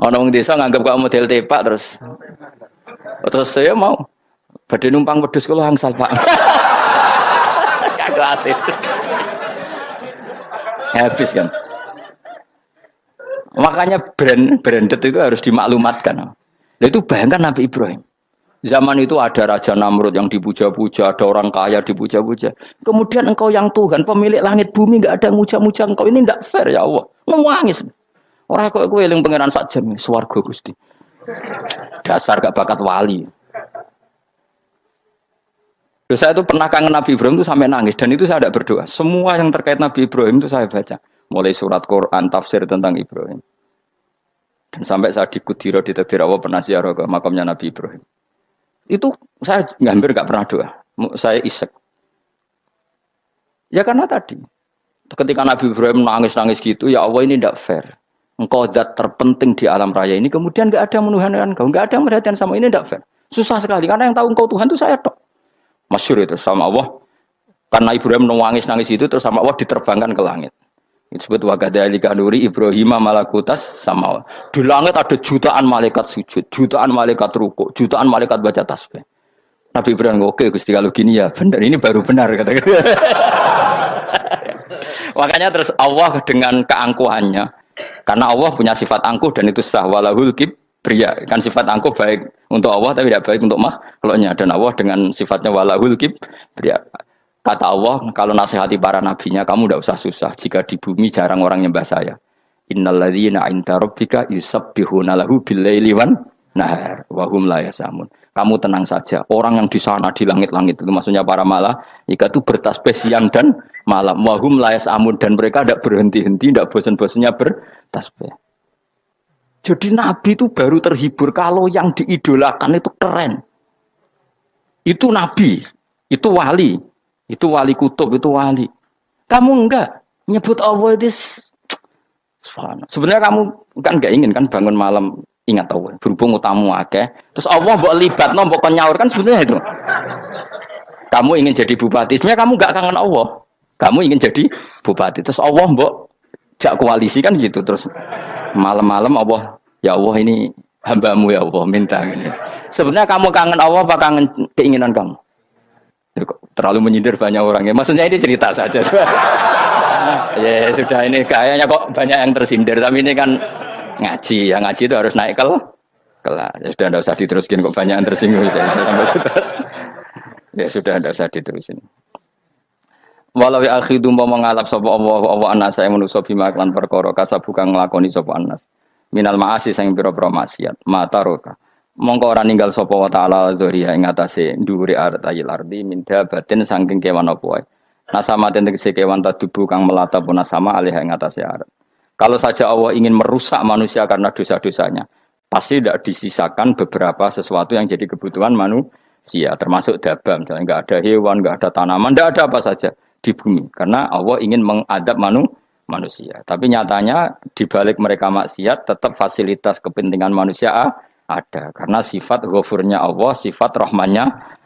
orang desa nganggap kamu model tepak terus saya mau badhe numpang wedhus kula angsal Pak. Kagak habis kan. Makanya branded itu harus dimaklumatkan. Nah, itu bayangkan Nabi Ibrahim. Zaman itu ada Raja Namrud yang dipuja-puja, ada orang kaya dipuja-puja. Kemudian engkau yang Tuhan, pemilik langit bumi, enggak ada yang muja-muja engkau. Ini enggak fair ya Allah. Nangis. Orang kok kowe eling pangeran sak jam, swarga Gusti. Dasar gak bakat wali. Terus saya itu pernah kangen Nabi Ibrahim itu sampai nangis dan itu saya tidak berdoa. Semua yang terkait Nabi Ibrahim itu saya baca. Mulai surat Quran, tafsir tentang Ibrahim. Dan sampai saya di Kudiro, di Tadbir Allah pernah ziarah ke makamnya Nabi Ibrahim. Itu saya hampir gak pernah doa. Saya isek. Ya karena tadi. Ketika Nabi Ibrahim nangis-nangis gitu, ya Allah ini tidak fair. Engkau zat terpenting di alam raya ini. Kemudian gak ada menuhankan engkau. Gak ada yang perhatian sama ini tidak fair. Susah sekali. Karena yang tahu engkau Tuhan itu saya tok. Masyhur itu sama Allah. Karena Ibrahim nangis-nangis itu terus sama Allah diterbangkan ke langit. Itu disebut wa kadzalika nuri Ibrahim malakutas sama. Di langit ada jutaan malaikat sujud, jutaan malaikat rukuk, jutaan malaikat baca tasbih. Nabi Ibrahim oke Gusti kalau gini ya benar, ini baru benar kata. Makanya terus Allah dengan keangkuhannya. Karena Allah punya sifat angkuh dan itu sah walahul kibriya. Kan sifat angkuh baik untuk Allah tapi tidak baik untuk makhluknya. Dan Allah dengan sifatnya walahul kibriya. Kata Allah, kalau nasihati para nabinya, kamu tidak usah susah. Jika di bumi jarang orang nyembah saya. Innalladzina 'inda rabbika yusabbihuna lahu bil-laili wan nahar wa hum la yasamun. Kamu tenang saja. Orang yang di sana di langit-langit itu maksudnya para malaikat itu bertasbih siang dan malam. Wa hum la yasamun dan mereka tidak berhenti-henti, tidak bosan-bosannya bertasbih. Jadi nabi itu baru terhibur kalau yang diidolakan itu keren. Itu nabi, itu wali. Itu wali kutub, itu wali. Kamu enggak nyebut Allah itu sebenarnya kamu kan enggak ingin kan bangun malam ingat Allah. Berhubung utamu akeh, terus Allah mbok libatno mbok nyaur kan sebenarnya itu. Kamu ingin jadi bupati, sebenarnya kamu enggak kangen Allah. Kamu ingin jadi bupati, terus Allah mbok jak koalisi kan gitu terus malam-malam Allah, ya Allah ini hambamu ya Allah minta gini. Sebenarnya kamu kangen Allah apa kangen keinginan kamu? Terlalu menyindir banyak orang ya. Maksudnya ini cerita saja. Ya sudah ini kayaknya kok banyak yang tersindir. Tapi ini kan ngaji. Yang ngaji itu harus naik kelas. Ya sudah tidak usah diteruskin kok banyak yang tersinggung. Ya sudah tidak usah diterusin. Walau akhidu mau mengalap sapa Allah anasa yang manusa bima lan perkara kasabukang nglakoni sapa anas. Minal ma'asi sing pira-pira maksiat. Mata roka. Mongko ora ninggal sapa wa ta'ala dzuriya ing atase ndhuwure artayil ardi minda batin saking kewan apa wae. Nasama tegese kewan tadubu kang melata pun nasama alih ing atase arat. Kalau saja Allah ingin merusak manusia karena dosa-dosanya, pasti tidak disisakan beberapa sesuatu yang jadi kebutuhan manusia, termasuk daba, misalnya enggak ada hewan, enggak ada tanaman, enggak ada apa saja di bumi karena Allah ingin mengadab manusia. manusia. Tapi nyatanya di balik mereka maksiat tetap fasilitas kepentingan manusia ada karena sifat ghafurnya Allah, sifat rahmannya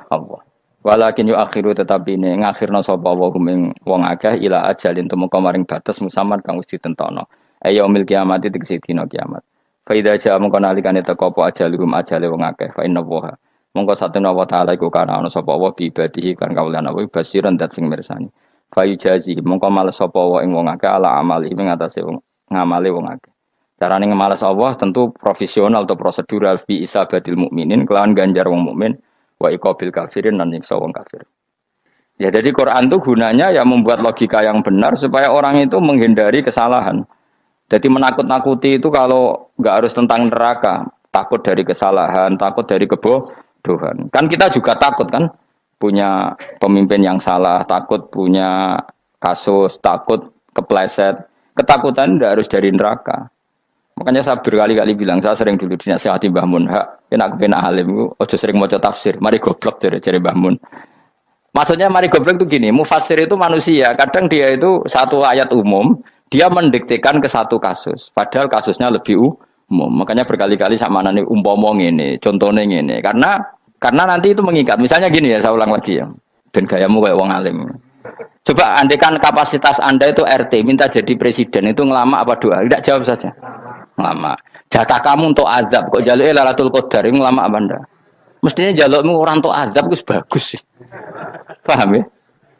Allah. Walakin akhiru tetapi ini ngakhirna sapa wa hum wong akeh ila ajalin tumeka maring batas musamman kang wis ditentono. Yaumil kiamat tegese dina kiamat. Fa idza ja'a mongko nalikane teka apa ajaluhum ajale wong akeh fa inna wa mongko satuna wa ta'ala iku kana ana sapa wa bi ibadihi kan kawulan wa basiran dat sing mirsani. Fa yujazi mongko males sapa wa ing wong akeh ala amali ing atase wong ngamale wong akeh. Carane ngemales Allah tentu profesional atau prosedural bi isabatil mukminin kelawan ganjar wong mukmin wa iqabil kafirin dan nyiksa wong kafir. Ya jadi Quran itu gunanya ya membuat logika yang benar supaya orang itu menghindari kesalahan. Jadi menakut-nakuti itu kalau nggak harus tentang neraka, takut dari kesalahan, takut dari kebodohan. Kan kita juga takut kan punya pemimpin yang salah, takut punya kasus, takut kepleset. Ketakutan tidak harus dari neraka. Makanya saya berkali-kali bilang, saya sering dulu dinasihati Mbah Mun, enak kepenak alim, ojo sering maca tafsir, mari goblok dari Mbah Mun. Maksudnya mari goblok itu gini, mufassir itu manusia, kadang dia itu satu ayat umum, dia mendiktekan ke satu kasus, padahal kasusnya lebih umum. Makanya berkali-kali sama nani umpama ngene, contohnya ngene, karena nanti itu mengikat. Misalnya gini ya, saya ulang lagi ya, ben gayamu kayak wong alim. Coba andekan kapasitas Anda itu RT, minta jadi presiden, itu ngelama apa doa? Tidak jawab saja. Lama. Jatah kamu untuk azab kok jaluk Lailatul Qadar ini lama apa anda? Mestinya jalukmu orang untuk azab itu bagus sih. Paham ya?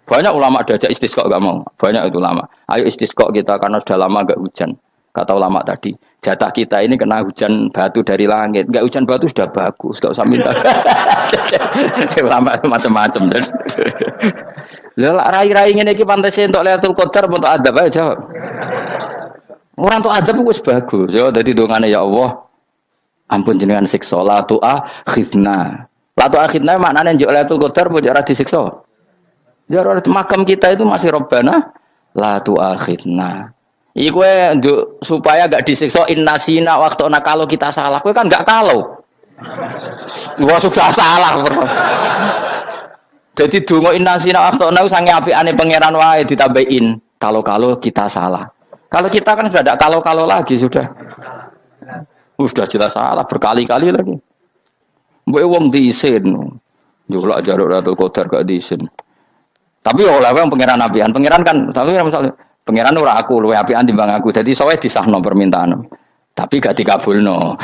Banyak ulama diajak istisqa enggak mau. Banyak itu lama. Ayo istisqa kita karena sudah lama enggak hujan. Kata ulama tadi, jatah kita ini kena hujan batu dari langit. Enggak hujan batu sudah bagus, enggak usah minta. Ulama macam-macam dan. Lah rai-rai ngene iki pantese untuk Lailatul Qadar untuk azab aja jawab. Orang tuh adab wis bagus ya dadi dongane ya Allah ampun jenengan siksa la tu akhidna. La tu akhidna maknane njuk Lailatul Qadar pojok ora disiksa. Ya ora makam kita itu masih Rabbana la tu akhidna. Iku njuk supaya gak disiksa innasina waktuna kalau kita salah. Kowe kan gak kalau. Wah sudah salah. Jadi donga innasina waktuna sange apikane pangeran wae ditambahin kalau kita salah. Kalau kita kan sudah tidak kalau lagi sudah jelas salah berkali-kali lagi. Mbok wong diisin, njolak jaruk Lailatul Qadar gak diisin. Tapi oleh wong pangeran apian, pangeran kan, tapi misalnya pangeran ora aku luwe apian timbang aku. Jadi sowe disahno permintaan. Tapi gak dikabulno.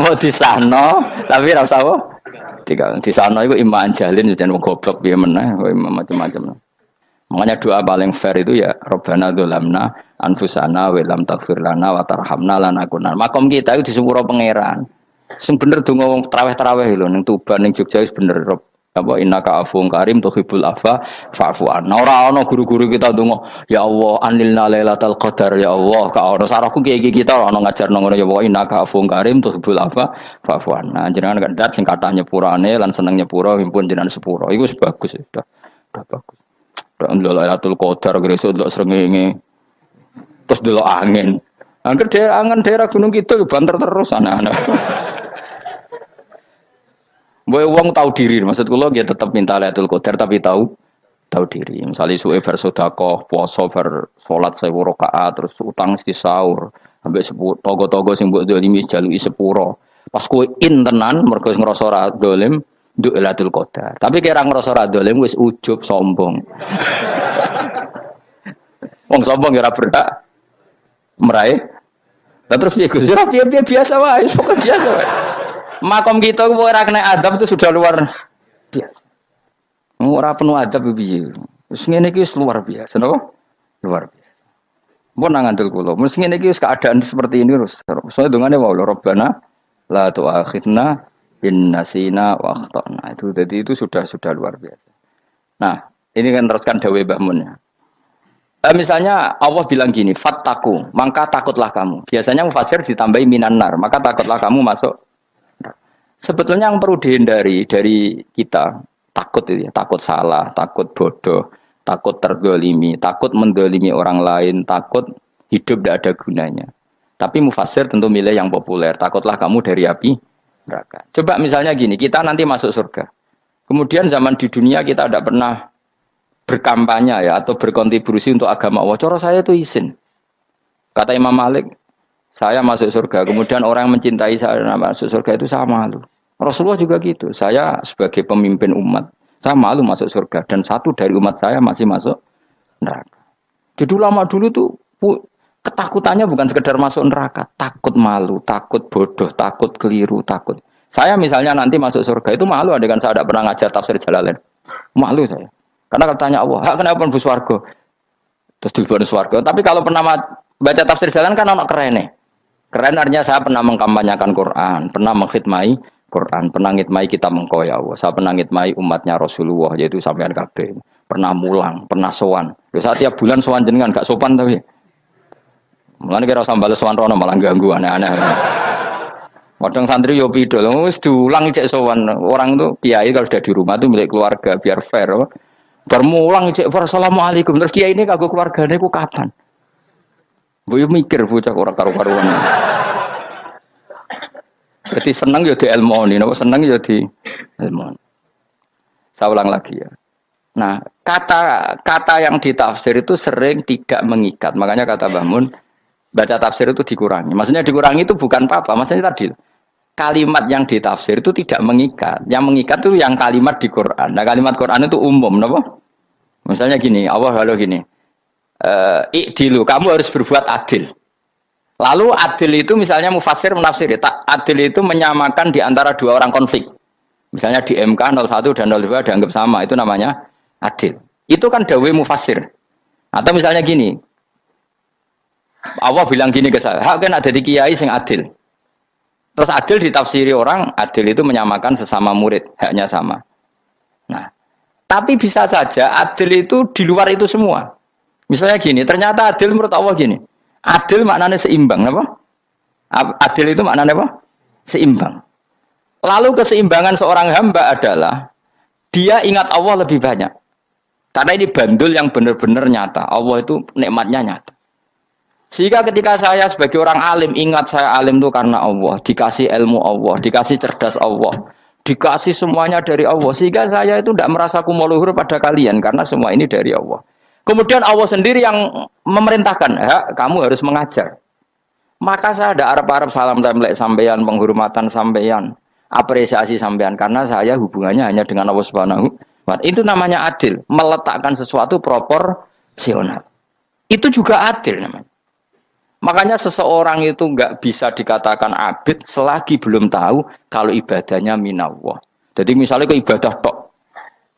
Mau disahno, tapi ora usah wae. Disahno iku iman jalin jan wong goblok piye meneh, macam-macam. Makanya doa paling fair itu ya Rabbana dzolamna anfusana wa lam taghfir lana wa tarhamna lanakunanna. Makom kita itu di sepuro pangeran. Sing bener donga tarawih-tarawih lho ning Tuban ning Jogja wis bener apa innaka afuwun karim tuhibbul afwa fa'fu anna. Ora ana guru-guru kita donga ya Allah anilna lailatul qadar ya Allah. Ka ono sarahku kiye kita ora ono ngajarno ngono ya Allah innaka afuwun karim tuhibbul afwa fa'fu anna. Jenengan kandat sing kathah nyepurane lan seneng nyepuro impun jenengan sepuro. Iku wis bagus sudah bagus. Lailatul Qadar gresuk delok srengenge. Terus delok angin. Angger daerah Gunung Kidul banter terus anak-anak. Boy wong tahu diri, maksud kula dia tetap minta Lailatul Qadar tapi tahu diri. Misalnya suwe bar sedekah, puasa bar salat 1000 rakaat terus utang mesti sahur. Sampai togo-togo sing mbok dolimi jaluki sepuro. Pas kowe tenan mergo ngrasa ora dolim nduk Lailatul Qadar. Tapi kira ngrasa ra dolim wis ujub sombong. Wong sombong ora berhak meraih. Lah terus piye Gus? Ora piye biasa wae, pokoke biasa wae. Makom kita kok ora kena adab itu sudah luar biasa. Ora penuh adab piye. Wis ngene iki luar biasa, napa? Luar biasa. Mun nang ngandel kula, mesti ngene iki keadaan seperti ini terus. Soale dongane wae Rabbana la tu'akhidna in nasina wa akhtana. Itu jadi itu sudah luar biasa. Nah, ini kan teruskan dawuh Mbah Mun ya. Misalnya Allah bilang gini, fattaku, maka takutlah kamu. Biasanya mufassir ditambahi minan nar, maka takutlah kamu masuk. Sebetulnya yang perlu dihindari dari kita takut itu ya, takut salah, takut bodoh, takut terzalimi, takut mendolimi orang lain, takut hidup tidak ada gunanya. Tapi mufassir tentu milih yang populer, takutlah kamu dari api neraka. Coba misalnya gini, kita nanti masuk surga. Kemudian zaman di dunia kita tidak pernah berkampanye ya atau berkontribusi untuk agama Allah. Cara saya itu izin. Kata Imam Malik, saya masuk surga. Kemudian orang yang mencintai saya masuk surga itu saya malu. Rasulullah juga gitu. Saya sebagai pemimpin umat, saya malu masuk surga. Dan satu dari umat saya masih masuk neraka. Jadi ulama dulu tuh ketakutannya bukan sekedar masuk neraka, takut malu, takut bodoh, takut keliru, takut. Saya misalnya nanti masuk surga itu malu dengan saya tidak pernah ngajar tafsir Jalalain. Malu saya. Karena katanya Allah, hak kenapa pun bus warga? Terus dulu warga. Tapi kalau pernah baca tafsir Jalalain kan anak keren nih. Keren artinya saya pernah mengkampanyakan Quran, pernah mengkhidmai Quran, pernah ngitmai kitab engkau ya Allah. Saya pernah ngitmai umatnya Rasulullah yaitu sampean kabeh. Pernah mulang, pernah sowan. Saat tiap bulan sowan jenengan gak sopan tapi. Mulane kira usah bales sowan rono malah ganggu aneh-aneh. Kadang santri yo pidol, wis diulang cek sowan. Orang itu kiai kalau sudah di rumah tuh milik keluarga biar fair. Bermulang cek assalamualaikum. Terus kiai ini kagok keluargane ku kapan? Mbok mikir bocah ora karo-karuan. Jadi senang ya di ilmoni, senang ya di ilmoni. Saya ulang lagi ya. Nah, kata yang ditafsir itu sering tidak mengikat. Makanya kata Mbah Mun, baca tafsir itu dikurangi. Maksudnya dikurangi itu bukan apa-apa. Maksudnya tadi, kalimat yang ditafsir itu tidak mengikat. Yang mengikat itu yang kalimat di Quran. Nah, kalimat Quran itu umum, kenapa? Misalnya gini, Allah kalau gini, ikdilu, kamu harus berbuat adil. Lalu adil itu misalnya mufassir menafsir, adil itu menyamakan di antara dua orang konflik. Misalnya di MK 01 dan 02 dianggap sama, itu namanya adil. Itu kan dawe mufassir. Atau misalnya gini, Allah bilang gini ke saya, hak kan ada di kiai sing adil. Terus adil ditafsiri orang, adil itu menyamakan sesama murid, haknya sama. Nah, tapi bisa saja adil itu di luar itu semua. Misalnya gini, ternyata adil menurut Allah gini. Adil maknanya seimbang, apa? Adil itu maknanya apa? Seimbang. Lalu keseimbangan seorang hamba adalah dia ingat Allah lebih banyak. Karena ini bandul yang benar-benar nyata. Allah itu nikmatnya nyata. Sehingga ketika saya sebagai orang alim ingat saya alim itu karena Allah, dikasih ilmu Allah, dikasih cerdas Allah, dikasih semuanya dari Allah. Sehingga saya itu tidak merasa kumuluhur pada kalian karena semua ini dari Allah. Kemudian Allah sendiri yang memerintahkan, kamu harus mengajar. Maka saya ada Arab salam template sampeyan, penghormatan sampeyan, apresiasi sampeyan karena saya hubungannya hanya dengan Allah Subhanahu wa Ta'ala. Itu namanya adil, meletakkan sesuatu proporsional. Itu juga adil namanya. Makanya seseorang itu enggak bisa dikatakan abid selagi belum tahu kalau ibadahnya minallah. Jadi misalnya ke ibadah tok.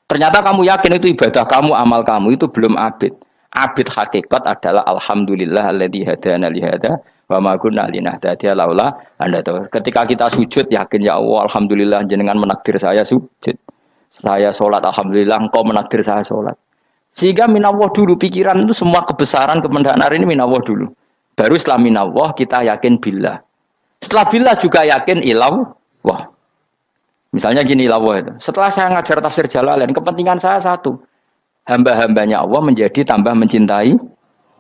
Ternyata kamu yakin itu ibadah kamu, amal kamu itu belum abid. Abid hakikat adalah alhamdulillah alladzi hadana li hada wa ma kunna linahtadiya laula anda tahu. Ketika kita sujud yakin ya Allah alhamdulillah jenengan menakdir saya sujud. Saya salat alhamdulillah engkau menakdir saya salat. Sehingga minallah dulu pikiran itu semua kebesaran kemendahan ini minallah dulu. Baru setelah minallah kita yakin billah. Setelah billah juga yakin illallah. Misalnya gini lawah itu. Setelah saya ngajar tafsir Jalalain, kepentingan saya satu. Hamba-hambanya Allah menjadi tambah mencintai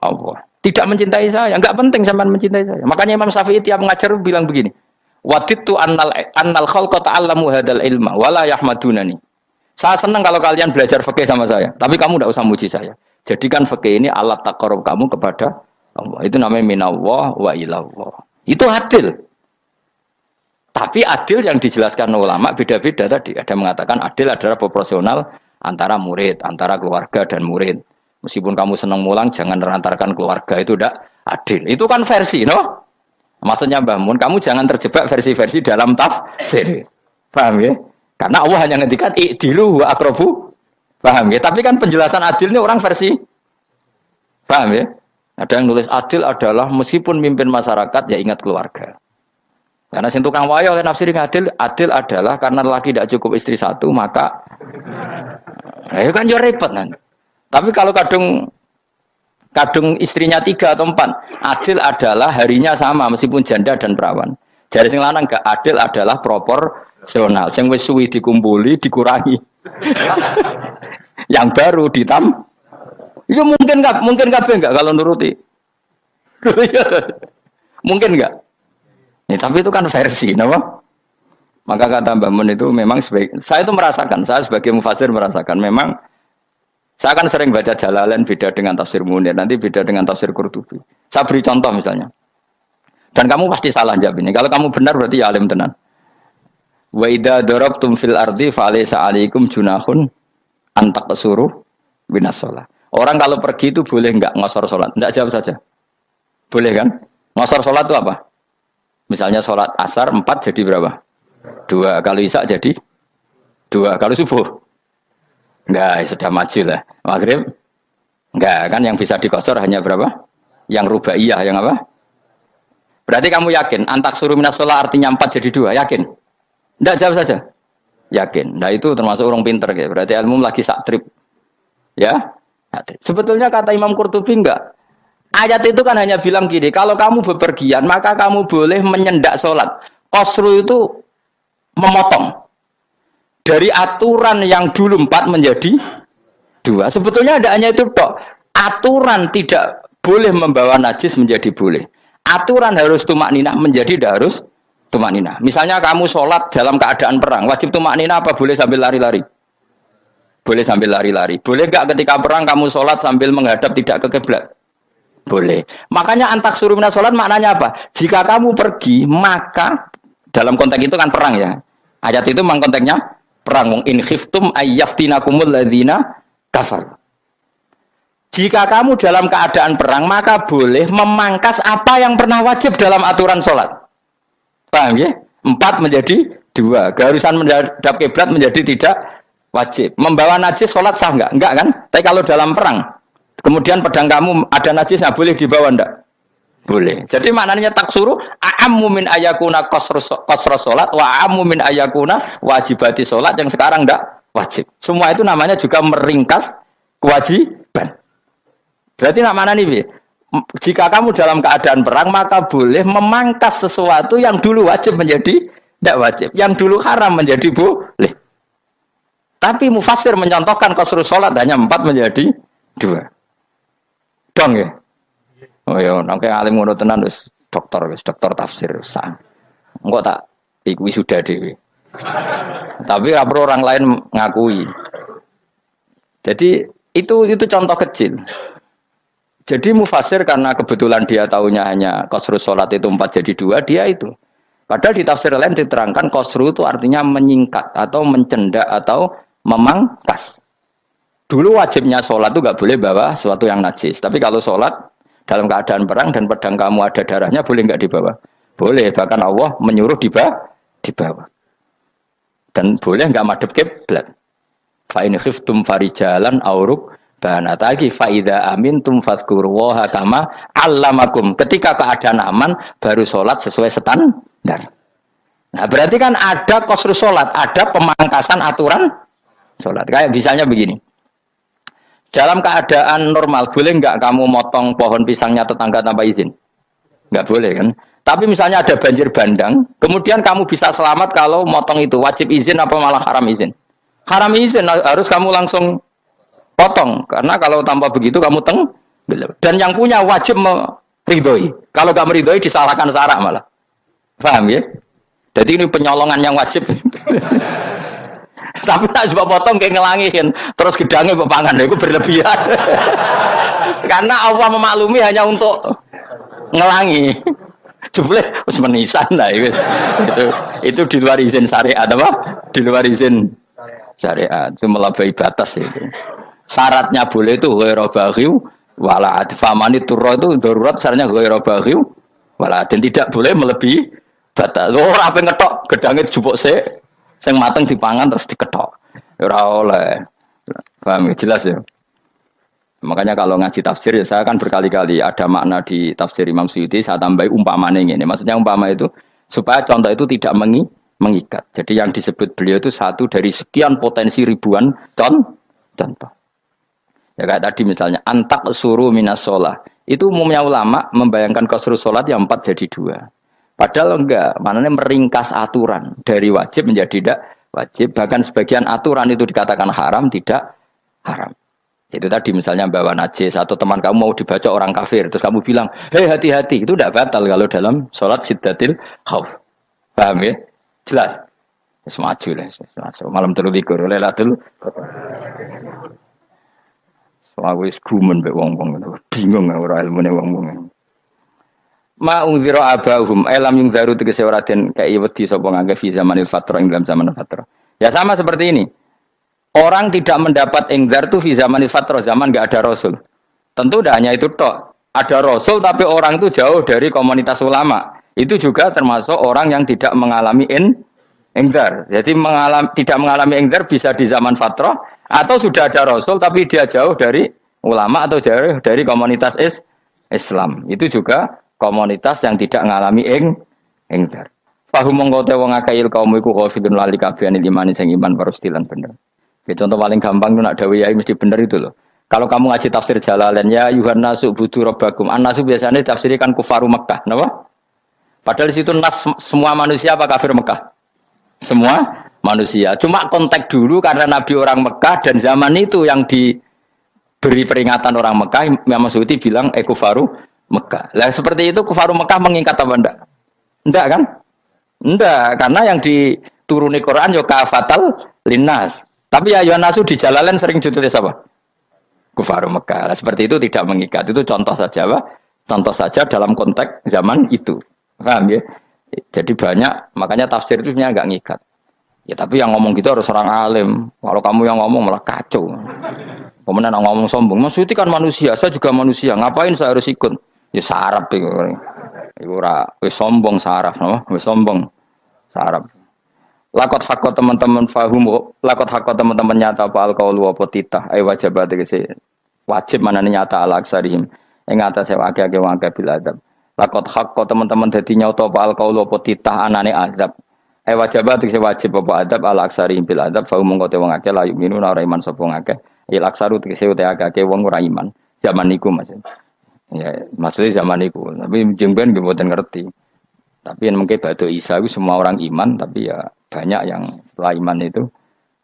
Allah. Tidak mencintai saya. Enggak penting sampai mencintai saya. Makanya Imam Syafi'i tiap mengajar bilang begini. Waditu annal khalqa ta'allamu hadal ilma. Wala yahmadunani. Saya senang kalau kalian belajar fikih sama saya. Tapi kamu tidak usah muji saya. Jadikan fikih ini alat taqarrub kamu kepada Allah. Itu namanya minallah wa ilallah. Itu adil. Tapi adil yang dijelaskan ulama beda-beda tadi. Ada mengatakan adil adalah proporsional antara murid, antara keluarga dan murid. Meskipun kamu senang mulang, jangan merantarkan keluarga. Itu tidak adil. Itu kan versi, no? Maksudnya Mbah Mun, kamu jangan terjebak versi-versi dalam tafsir. Paham ya? Karena Allah hanya ngendikan i'dilu wa aqrabu. Paham ya? Tapi kan penjelasan adilnya orang versi. Paham ya? Ada yang nulis adil adalah meskipun mimpin masyarakat, ya ingat keluarga. Karena sing tukang wayo nafsiri adil adalah karena laki tidak cukup istri satu maka itu kan yo repot nanti. Tapi kalau kadung istrinya 3 atau 4, adil adalah harinya sama meskipun janda dan perawan. Jadi sing lanang gak adil adalah proporsional. Sing wis suwi dikumpuli dikurangi. Yang baru itu mungkin kabeh enggak kalau nuruti. Mungkin enggak? Ya, tapi itu kan versi, kenapa? Maka kata Mbak Mun itu memang saya itu merasakan, saya sebagai mufassir merasakan memang Saya kan sering baca Jalalain beda dengan tafsir Munir, nanti beda dengan tafsir Qurtubi. Saya beri contoh misalnya. Dan kamu pasti salah jawab ini. Kalau kamu benar berarti ya alim tenan. Wa idza darabtum fil ardi falaysa 'alaikum junahun an taqsuru binas shalah. Orang kalau pergi itu boleh enggak ngosor salat? Enggak, jawab saja. Boleh kan? Ngosor salat itu apa? Misalnya salat asar 4 jadi berapa? 2. Kalau isya jadi 2. Kalau subuh? Enggak, sudah maju lah. Maghrib? Enggak, kan yang bisa dikosor hanya berapa? Yang rubaiyah, yang apa? Berarti kamu yakin antak suruh minas sholat artinya 4 jadi 2, yakin? Enggak, jawab saja. Yakin. Nah itu termasuk orang pinter ya. Berarti ilmu lagi sak trip. Ya. Sebetulnya kata Imam Qurtubi enggak. Ayat itu kan hanya bilang gini, kalau kamu bepergian maka kamu boleh menyendak sholat. Qasru itu memotong. Dari aturan yang dulu 4 menjadi 2. Sebetulnya ada hanya itu tok. Aturan tidak boleh membawa najis menjadi boleh. Aturan harus tumak ninah menjadi tidak harus tumak ninah. Misalnya kamu sholat dalam keadaan perang, wajib tumak ninah apa boleh sambil lari-lari? Boleh sambil lari-lari. Boleh enggak ketika perang kamu sholat sambil menghadap tidak ke kiblat? Boleh. Makanya antak suruh minas sholat maknanya apa? Jika kamu pergi, maka dalam konteks itu kan perang ya. Ayat itu memang konteksnya perang. In khiftum ayyaftinakumul ladzina kafar. Jika kamu dalam keadaan perang, maka boleh memangkas apa yang pernah wajib dalam aturan sholat. Paham ya? 4 menjadi 2. Keharusan menghadap kiblat menjadi tidak wajib. Membawa najis sholat sah enggak? Enggak kan? Tapi kalau dalam perang, kemudian pedang kamu ada najisnya, boleh dibawa enggak? Boleh. Jadi maknanya taksuru a'ammu min ayakuna qasra sholat wa a'ammu min ayakuna wajibati sholat yang sekarang enggak wajib. Semua itu namanya juga meringkas kewajiban. Berarti nak mana nih, jika kamu dalam keadaan perang maka boleh memangkas sesuatu yang dulu wajib menjadi tidak wajib, yang dulu haram menjadi boleh. Tapi mufassir mencontohkan qasrul salat hanya 4 menjadi 2. Dong ya. Oh ya, nangke alim ngono tenan wis doktor tafsir sah. Engko tak iku sudah dhewe. Tapi ora perlu orang lain ngakui. Jadi itu contoh kecil. Jadi mufasir karena kebetulan dia tahunya hanya qasrul sholat itu 4 jadi 2, dia itu. Padahal di tafsir lain diterangkan qasru itu artinya menyingkat atau mencendak atau memangkas. Dulu wajibnya sholat itu nggak boleh bawa sesuatu yang najis. Tapi kalau sholat dalam keadaan perang dan pedang kamu ada darahnya, boleh nggak dibawa? Boleh. Bahkan Allah menyuruh dibawa. Dan boleh nggak madhep kiblat. Fa in khiftum farijalan auruk banatagi faida amintum fadzkurullaha kama allamakum. Ketika keadaan aman baru sholat sesuai standar. Nah berarti kan ada qasru sholat, ada pemangkasan aturan sholat. Kayak misalnya begini. Dalam keadaan normal boleh nggak kamu motong pohon pisangnya tetangga tanpa izin? Nggak boleh kan? Tapi misalnya ada banjir bandang, kemudian kamu bisa selamat kalau motong itu wajib izin apa malah haram izin? Haram izin, harus kamu langsung potong, karena kalau tanpa begitu kamu dan yang punya wajib meridhoi. Kalau gak meridhoi disalahkan syarak malah. Paham ya? Jadi ini penyolongan yang wajib. Tapi tak coba potong kayak ngelangihin, terus gedangnya bepangan, itu berlebihan. Karena Allah memaklumi hanya untuk ngelangi. Jebule wis menisan lah itu di luar izin syariat apa? Di luar izin syariat, itu melampaui batas itu. Syaratnya boleh itu ghairu baghiw wala adfamani turra itu darurat syaratnya ghairu baghiw wala dan tidak boleh melebihi batas. Ora ape ngetok gedange jupuk sik sing mateng dipangan terus diketok. Ora oleh. Paham jelas ya. Makanya kalau ngaji tafsir ya saya kan berkali-kali ada makna di tafsir Imam Suyuti saya tambahi umpamane ngene. Maksudnya umpama itu supaya contoh itu tidak mengikat. Jadi yang disebut beliau itu satu dari sekian potensi ribuan contoh. Ya kayak tadi misalnya antak suruh minas sholat. Itu umumnya ulama membayangkan qasru sholat yang 4 jadi 2. Padahal enggak, maknanya meringkas aturan dari wajib menjadi tidak wajib. Bahkan sebagian aturan itu dikatakan haram, tidak haram. Itu tadi misalnya bawa najis atau teman kamu mau dibaca orang kafir, terus kamu bilang, hei hati-hati, itu tidak batal kalau dalam sholat siddatil khauf. Paham ya? Jelas? Semaju lah. Malam terlalu likur, Lailatul. Soale wis gumen mbek wong-wong ngono. Bingung ora ilmune wong-wong. Ma ungzira abahum elam yung daru tegese ora den kei wedi sapa ngangge fi zamanil fatrah ing dalam zaman fatrah. Ya sama seperti ini. Orang tidak mendapat ingzar itu fi zamanil fatrah, zaman enggak ada rasul. Tentu tidak hanya itu tok. Ada rasul tapi orang itu jauh dari komunitas ulama. Itu juga termasuk orang yang tidak mengalami ingzar. Jadi tidak mengalami ingzar bisa di zaman fatrah atau sudah ada rasul tapi dia jauh dari ulama atau jauh dari komunitas Islam. Itu juga komunitas yang tidak mengalami ingzar. Fahum mongko te wong akeh kaum iku khafidun lali kabehane iman sing iman parustilan bener. Ya, contoh paling gampang itu nak dawuh yai mesti bener itu loh. Kalau kamu ngaji tafsir Jalalain ya yuhan nasu budu rabbakum. An-nasu biasanya tafsirkan kufaru Mekah, napa? Padahal di situ nas semua manusia apa kafir Mekah? Semua manusia. Cuma konteks dulu karena Nabi orang Mekah dan zaman itu yang diberi peringatan orang Mekah, Imam Suyuti bilang kufaru Mekah. Lah seperti itu kufaru Mekah mengikat apa enggak? Enggak kan? Enggak, karena yang dituruni Quran yo kafatal linnas. Tapi ya Yonasu di Jalalain sering ditulis apa? Kufaru Mekah. Lah seperti itu tidak mengikat. Itu contoh saja, Pak. Contoh saja dalam konteks zaman itu. Paham ya? Jadi banyak, makanya tafsir itu sebenarnya enggak ngikat. Ya tapi yang ngomong gitu harus orang alim. Kalau kamu yang ngomong malah kacau. Kemudian ngomong sombong, maksudnya kan manusia, saya juga manusia. Ngapain saya harus ikut? Ya sarap itu. Iku ora wis sombong saraf, no? Wis sombong saraf. Lakot hakot teman-teman fahum, lakot hakot teman-teman nyata apa alqaulu apa titah, ai wajib wajib manane nyata alaksarihim. Ing atase akeh-akeh wong akeh bil adab. Lakot hakot teman-teman dadi nyata apa alqaulu apa titah anane azab. Ai wajib wajib apa adab alaksarihim bil adab, fahum mongko te wong akeh la yuminu ora iman sapa wong akeh. Il aksaru tegese uta akeh wong ora iman. Zaman niku maksud. Ya, maksudnya zaman niku. Tapi jengben nggih mboten ngerti. Tapi yang mungkin batu Isa itu semua orang iman, tapi ya banyak yang setelah iman itu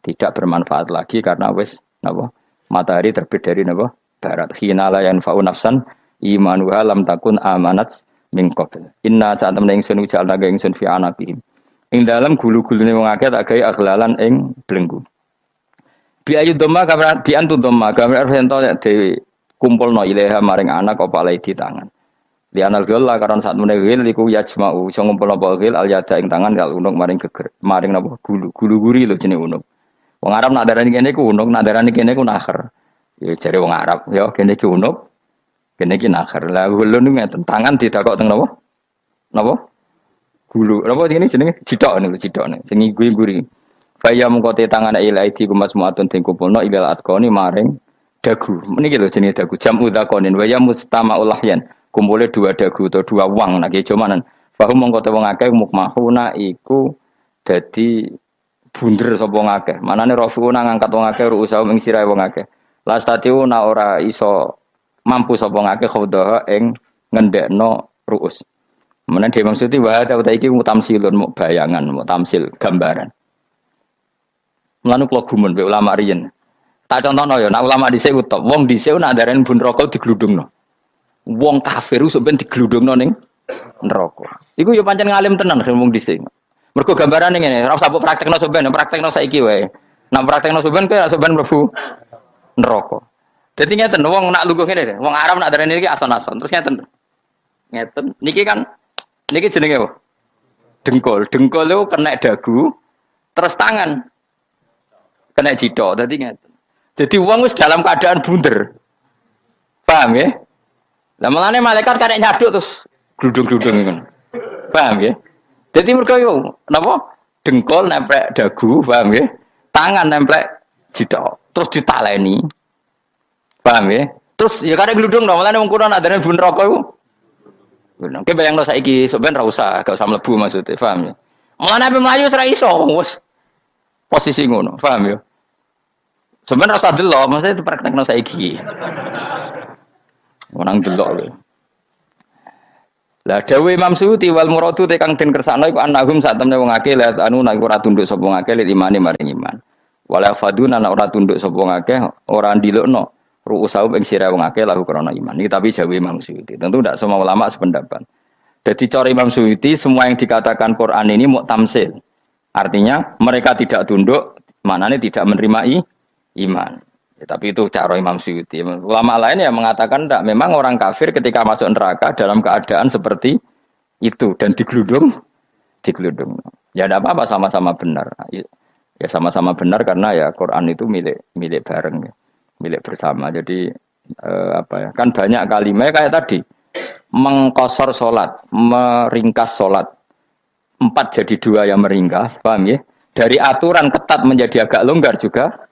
tidak bermanfaat lagi karena wes napa matahari terbit dari napa barat. Hinala yanfa'u nafsan imanuha lam takun amanat min qabl. Inna saat temen ingsun ujalna ga ingsun fi anaqihim. Ing dalam gulu-gulune wong akeh tak gawe aghlalan ing blenggu. Bi ayu dhamma kamran bi antu dhamma kamran ento dhewe kumpulno ilaha maring anak apa lai di tangan. Di anal gol lah karena saat menegil iku yajma'u iso ngumpulno apa gil al yada ing tangan kal unuk maring geger maring napa gulu guri lho jenenge unuk. Wong Arab nak darani kene iku unuk, nak darani kene iku nakher. Ya jare wong Arab, ya kene iki unuk, kene iki nakher. Lah gulu niku ngeten tangan didakok teng napa? Napa? Gulu. Napa jenenge cidok niku cidok niku. Sing guri-guri. Faya mengko te tangan ilaidi kumas muatun ting kumpulno ilal atqoni maring dagu. Meniki lho jenenge dagu jam udzakonin wa ya mustama'ul lahyan. Kumpulnya dua dagu atau dua wang nak kejomanan. Fahum mongko te wong akeh mukmahuna iku dadi bunder sapa wong akeh. Manane rafiuna ngangkat wong akeh ruusa ing sirahe wong akeh. Lastatiuna ora iso mampu sapa wong akeh khodaha ing ngendekno ruus. Menan dhewe maksud wa ta iki mutamsilun muk bayangan, muk tamsil gambaran. Mulane kula gumun be ulama riyen. Tak contohno ya, nek ulama dhisik utop, wong dhisik nak darani bun rokok digludungno. Wong kafir usuk ben digludungno ning neraka. Iku ya pancen ngalim tenan wong dhisik. Mergo gambarane ngene, ora usah mbok praktekno sampean, praktekno saiki wae. Nek praktekno sampean kowe sampean mlebu neraka. Dadi ngeten, wong nak lungguh ngene, wong Arab nak darani iki ason-ason. Terus ngeten. Ngeten. Niki kan niki jenenge apa? Dengkul. Dengkul itu kena dagu, terus tangan kena jidok. Dadi ngeten. Jadi wong wis dalam keadaan bunder. Paham ya? Lah malane malaikat karek nyaduk terus gludung-gludung ngono. Paham ya? Dadi mergo yo napa? Dengkul nempel dagu, paham ya? Tangan nempel jidok, terus ditaleni. Paham ya? Terus ya karek gludung dong, malane wong kuno nak dene bun neraka iku. Ngono. Ki bayangno saiki sok ben ra usah, gak usah mlebu maksudnya, paham ya? Mulane ape mlayu ora iso, wis posisi ngono, paham ya? Sebenarnya rasa delok, maksudnya itu praktekno saiki. Orang delok lho. Lah dawuh Imam Suyuti wal muradu te kang den kersakno iku annahum sak temne wong akeh la anu nek ora tunduk sapa wong akeh imane maring iman. Wala faduna nek ora tunduk sapa wong akeh ora ndilukno ru'usau ing sira wong akeh lahu krana iman. Iki tapi dawuh Imam Suyuti. Tentu tidak semua ulama sependapat. Jadi cara Imam Suyuti semua yang dikatakan Quran ini mau tamsil. Artinya mereka tidak tunduk, maknanya tidak menerima iman. Tapi itu cara Imam Suyuti. Ulama lain yang mengatakan tidak. Memang orang kafir ketika masuk neraka dalam keadaan seperti itu dan digeludung. Ya tidak apa-apa sama-sama benar. Ya sama-sama benar karena ya Quran itu milik bareng, ya. Milik bersama. Jadi apa ya? Kan banyak kalimat kayak tadi mengkosor sholat, meringkas sholat. 4 jadi 2 yang meringkas, paham ya? Dari aturan ketat menjadi agak longgar juga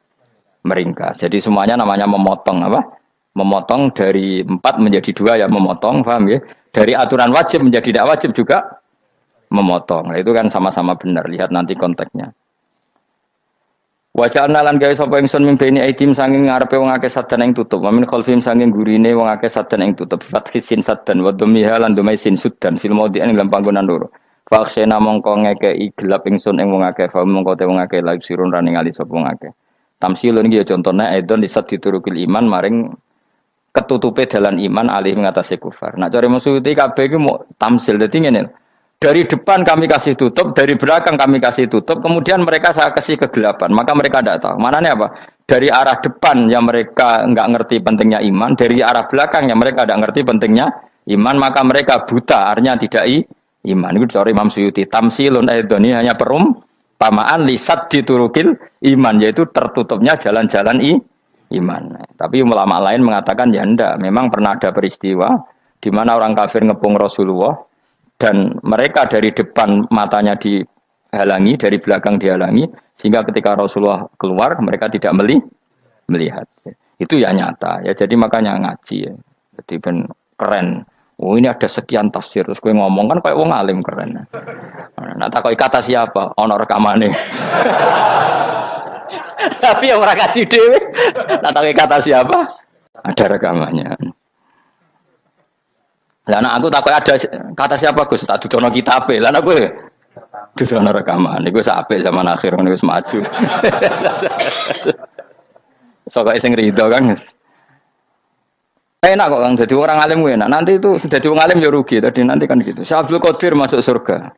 meringkas. Jadi semuanya namanya memotong apa? Memotong dari 4 menjadi 2 yang memotong, paham ya? Dari aturan wajib menjadi tidak wajib juga memotong. Nah, itu kan sama-sama benar. Lihat nanti konteksnya. Wajah lan gawe sapa ingsun mimpeni aidim sanging ngarepe wong akeh sadan ing tutup. Wa min khalfim sanging gurine wong akeh sadan ing tutup. Fathisin sadan wa dhamiha lan dhumai sin sudan fil maudhi'in ing panggonan loro. Faksena mongko ngekeki gelap ingsun ing wong akeh, fa mongko te wong akeh lagi sirun rani ngali sapa wong akeh. Tamsilun iki ya contone aidon disat diturukil iman maring ketutupe dalan iman alih ngatasi kufar. Nak cari maksudnya kabeh iki mau tamsil dadi ngene. Dari depan kami kasih tutup, dari belakang kami kasih tutup, kemudian mereka saya kasih kegelapan. Maka mereka tidak tahu. Mananya apa? Dari arah depan yang mereka enggak ngerti pentingnya iman, dari arah belakang yang mereka tidak ngerti pentingnya iman, maka mereka buta, artinya tidak iman. Itu dari Imam Suyuti. Tamsilun aidoni hanya perumpamaan lisat diturukil iman, yaitu tertutupnya jalan-jalan iman. Tapi ulama lain mengatakan ya enggak. Memang pernah ada peristiwa di mana orang kafir ngepung Rasulullah dan mereka dari depan matanya dihalangi, dari belakang dihalangi, sehingga ketika Rasulullah keluar mereka tidak melihat. Itu ya nyata. Ya jadi makanya ngaji ya. Jadi ben keren. Oh ini ada sekian tafsir. Terus gue ngomong kan kayak wong alim keren. Nah takoi kata siapa? Ono rekamane. Tapi yang ora kaji dhewe. Nah takoi kata siapa? Ada rekamannya. Lah aku takut ada kata siapa Gus tak dudono kitabe. Lah aku dudono rekaman niku sampe zaman akhir niku wis maju. Sok sing rido kan. Enak kok Kang jadi orang alim enak. Nanti itu jadi orang alim ya rugi tadi nanti kan gitu. Syekh Abdul Qadir masuk surga.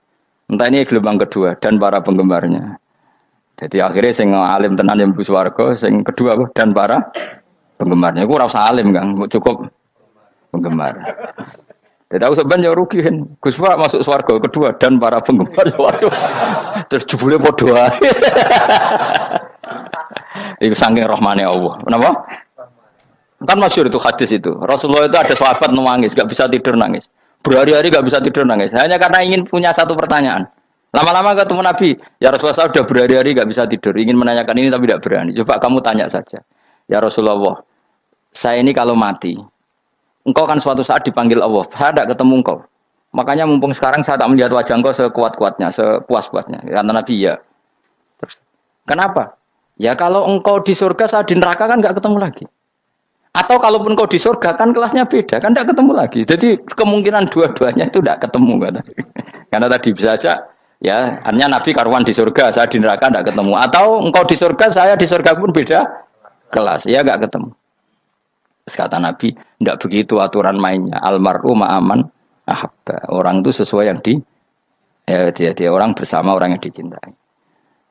Entah ini gelombang kedua dan para penggemarnya. Jadi akhirnya sing alim tenan yang mlebu swarga, sing kedua dan para penggemarnya. Iku ora usah alim Kang, cukup penggemar. Tidak tahu sebenarnya rugi kan. Gus Pak masuk swarga kedua dan para penggemar waduh. Terus jebule padha ae. Itu saking rahmane Allah. Kenapa? Kan masyhur itu hadis itu. Rasulullah itu ada sahabat nangis, enggak bisa tidur nangis. Berhari-hari enggak bisa tidur nangis. Hanya karena ingin punya satu pertanyaan. Lama-lama ketemu Nabi, ya Rasulullah saya sudah berhari-hari enggak bisa tidur, ingin menanyakan ini tapi tidak berani. Coba kamu tanya saja. Ya Rasulullah, saya ini kalau mati engkau kan suatu saat dipanggil Allah, saya tidak ketemu engkau. Makanya mumpung sekarang saya tak melihat wajah engkau sekuat-kuatnya, sepuas-puasnya. Kata Nabi ya. Terus, kenapa? Ya kalau engkau di surga, saya di neraka kan nggak ketemu lagi. Atau kalaupun engkau di surga kan kelasnya beda, kan tidak ketemu lagi. Jadi kemungkinan dua-duanya itu tidak ketemu. Kata. Karena tadi bisa aja, ya artinya Nabi karuan di surga, saya di neraka tidak ketemu. Atau engkau di surga, saya di surga pun beda kelas, ya nggak ketemu. Kata Nabi, tidak begitu aturan mainnya. Almaru ma'aman ahabba. Orang itu sesuai yang dia orang bersama orang yang dicintai.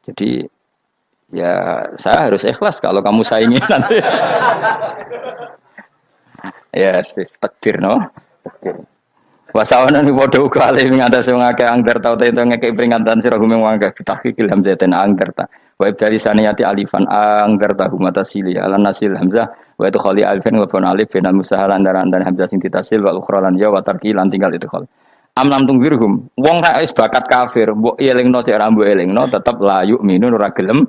Jadi ya saya harus ikhlas kalau kamu saingi nanti. Ya takdir no. Takdir. Wasawana ni bodoh kali mengatasi mengakai anggar tau itu ngekei peringatan sirah humeng wangga bitahkikil hamzatain anggar ta. Wa ibdali saniyati alifan anggar tahu mata sili ala nasil hamzah wa itu khali alifan wa pun alif benal musahalan dan hamzah sing ditasil wa ukhralan ya wa tarki lan tinggal itu khali amlam tungzirhum wong ra wis bakat kafir mbok elingno cek ra mbok elingno tetep la yu'minun ora gelem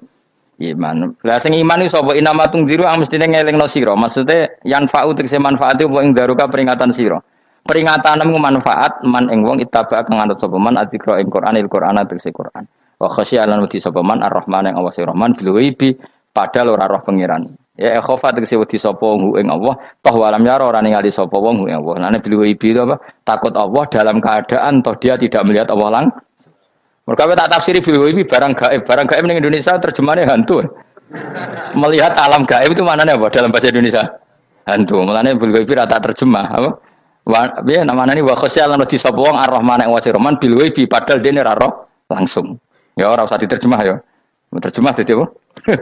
iman. Lah sing iman iki sapa inama tungziru mestine ngelingno sira maksude yan fa'u tegese manfaate apa ing daruka peringatan sira. Peringatanmu manfaat man ing wong itaba kang anut sapa man adzikra ing Qur'anil Qur'an tegese Qur'an. Wa khasyi'an wedi sapa man ar-Rahman yang awase Rahman bil ghaibi padahal ora roh pangeran. Ya khofa tegese wedi sapa wong ing Allah, toh walam yara ora ningali sapa wong ing Allah. Nane bil ghaibi itu apa? Takut Allah dalam keadaan toh dia tidak melihat Allah langsung. Mergo tak tafsiri bil ghaibi barang gaib. Barang gaib ning Indonesia terjemahannya hantu. Melihat alam gaib itu maknanya apa dalam bahasa Indonesia? Hantu. Mulane bil ghaibi rata terjemah apa? Biar namanya ini wakosya lan di sapa wong ar-Rahman yang wasi Rahman bil ghaibi padahal dene ra roh langsung. Ya ora usah diterjemah ya. Terjemah dadi apa?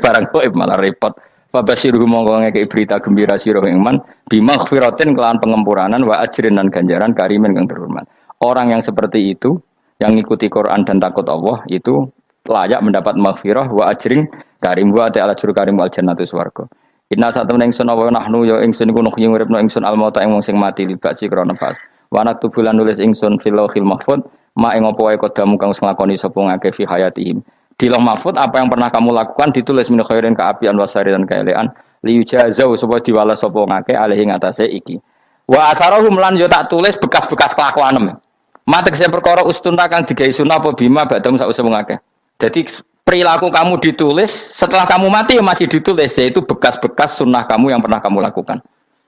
Barang gaib malah repot. Fabasyiruhum mongko ngekeki berita gembira sira ing man bimaghfiratin kelawan pengempuranan wa ajrin dan ganjaran karimin kang terhormat. Orang yang seperti itu yang ngikuti Quran dan takut Allah itu layak mendapat maghfirah wa ajrin karim wa ta'ala juru karim wal jannatu swarga. Inna satamna ingsun wa nahnu ya ingsun iku nuhyi uripna ingsun al mauta ing wong sing mati libasi krana pas. Wa naktubulan nulis ingsun fil lauhil mahfuz ma ing apa wae kodamu kang nglakoni sapa ngake fi hayatihim. Di Lauh Mahfuz apa yang pernah kamu lakukan ditulis min khairin kaapian wasari dan kaelean liyujazau supaya diwales sapa ngake alih ing atase iki. Wa atharahum lan yo tak tulis bekas-bekas kelakuanem. Mate kese perkara ustunta kang digawe sunah apa bima badam sak usah ngake. Jadi perilaku kamu ditulis setelah kamu mati masih ditulis yaitu bekas-bekas sunnah kamu yang pernah kamu lakukan.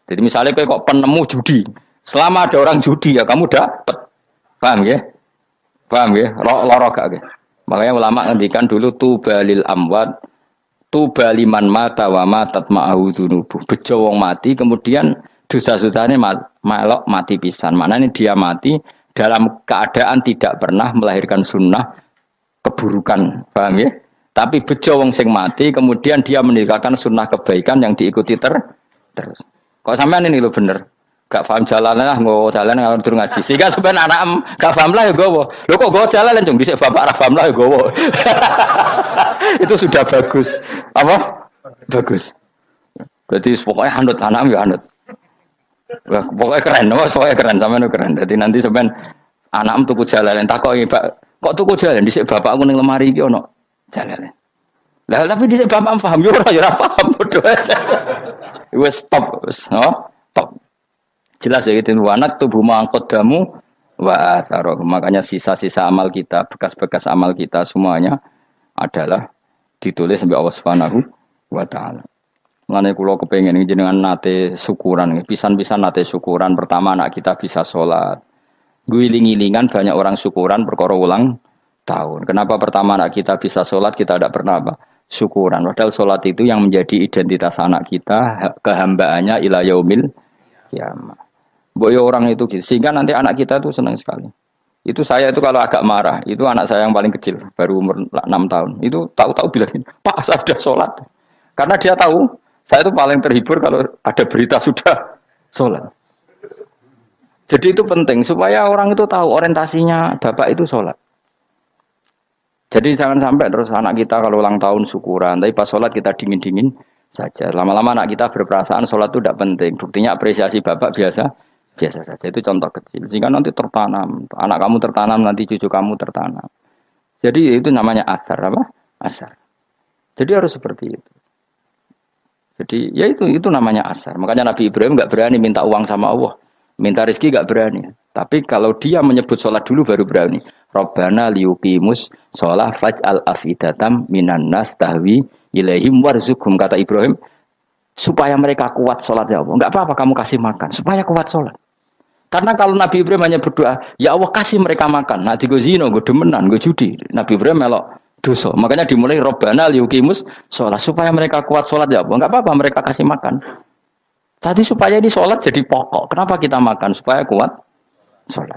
Jadi misalnya kok penemu judi, selama ada orang judi ya kamu dapat. Paham ya? Paham ya? Loro gak ya? Makanya ulama ngendikan dulu tubalil amwat tubaliman mata wa matat ma'ahu dunubuh. Bejo wong mati kemudian dosa-dosane melok mati pisan. Maknanya dia mati dalam keadaan tidak pernah melahirkan sunnah keburukan. Paham ya? Tapi bejo wong sing mati kemudian dia meninggalkan sunnah kebaikan yang diikuti terus. Kok sampean ini lho bener. Gak paham jalan lah, nggo jalan kalau turun ngaji. Sehingga sebenarnya anak gak paham lah ya gowo. Lho kok gowo jalan cung dhisik bapak ra paham lah ya gowo. Itu sudah bagus. Apa? Bagus. Berarti pokoknya anut anak ya anut. Wah, pokoknya keren, pokoknya keren sampean keren. Jadi nanti sampean anak tuku jalan takoki, Pak, kok tuku jalan dhisik bapak aku ning lemari iki ono jalan. Lah tapi dhisik bapak paham yo ora paham bodoh. Wes stop, no? Stop. Jelas ya gitu wanak tubuh mangkodamu wa atharoh. Makanya sisa-sisa amal kita, bekas-bekas amal kita semuanya adalah ditulis sampai Allah Subhanahu wa taala. Mengenai kula kepengin jenengan nate syukuran, pisan-pisan nate syukuran. Pertama anak kita bisa sholat. Guling-gilingan banyak orang syukuran perkara ulang tahun. Kenapa pertama anak kita bisa sholat kita tidak pernah apa? Syukuran. Padahal sholat itu yang menjadi identitas anak kita, kehambaannya ila yaumil kiamah. Boyo orang itu gitu. Sehingga nanti anak kita tuh senang sekali. Itu saya itu kalau agak marah, itu anak saya yang paling kecil, baru umur 6 tahun. Itu tahu-tahu bilang, "Pak, saya sudah sholat." Karena dia tahu, saya itu paling terhibur kalau ada berita sudah sholat. Jadi itu penting supaya orang itu tahu orientasinya bapak itu sholat. Jadi jangan sampai terus anak kita kalau ulang tahun syukuran, tapi pas sholat kita dingin-dingin saja. Lama-lama anak kita berperasaan sholat itu tidak penting. Buktinya apresiasi bapak biasa saja. Itu contoh kecil. Sehingga nanti tertanam. Anak kamu tertanam, nanti cucu kamu tertanam. Jadi itu namanya asar apa? Asar. Jadi harus seperti itu. Jadi ya itu namanya asar. Makanya Nabi Ibrahim nggak berani minta uang sama Allah. Minta rezeki nggak berani. Tapi kalau dia menyebut sholat dulu baru berani. Rabbana liyuqimus sholat faj'al afidatam minan nas tahwi ilaihim warzuqhum, kata Ibrahim, supaya mereka kuat sholat ya Allah. Enggak apa-apa kamu kasih makan supaya kuat sholat. Karena kalau Nabi Ibrahim hanya berdoa, ya Allah kasih mereka makan. Nah di zina, gue demenan, gue judi. Nabi Ibrahim melok dosa. Makanya dimulai Rabbana liyuqimus sholat supaya mereka kuat sholat ya Allah. Enggak apa-apa mereka kasih makan. Tadi supaya di sholat jadi pokok. Kenapa kita makan? Supaya kuat sholat.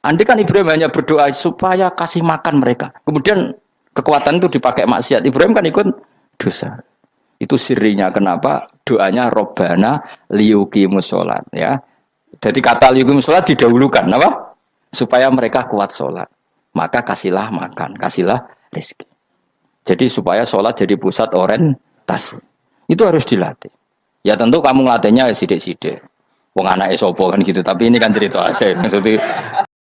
Andai kan Ibrahim hanya berdoa supaya kasih makan mereka. Kemudian kekuatan itu dipakai maksiat. Ibrahim kan ikut dosa. Itu sirinya kenapa doanya Robbana liyuqimus sholat. Ya. Jadi kata liyuqimus sholat didahulukan. Apa? Supaya mereka kuat sholat. Maka kasihlah makan. Kasihlah rezeki. Jadi supaya sholat jadi pusat orientasi. Itu harus dilatih. Ya tentu kamu ngelatihnya sidik-sidik. Wong anake sapa kan gitu. Tapi ini kan cerita aja. Maksudnya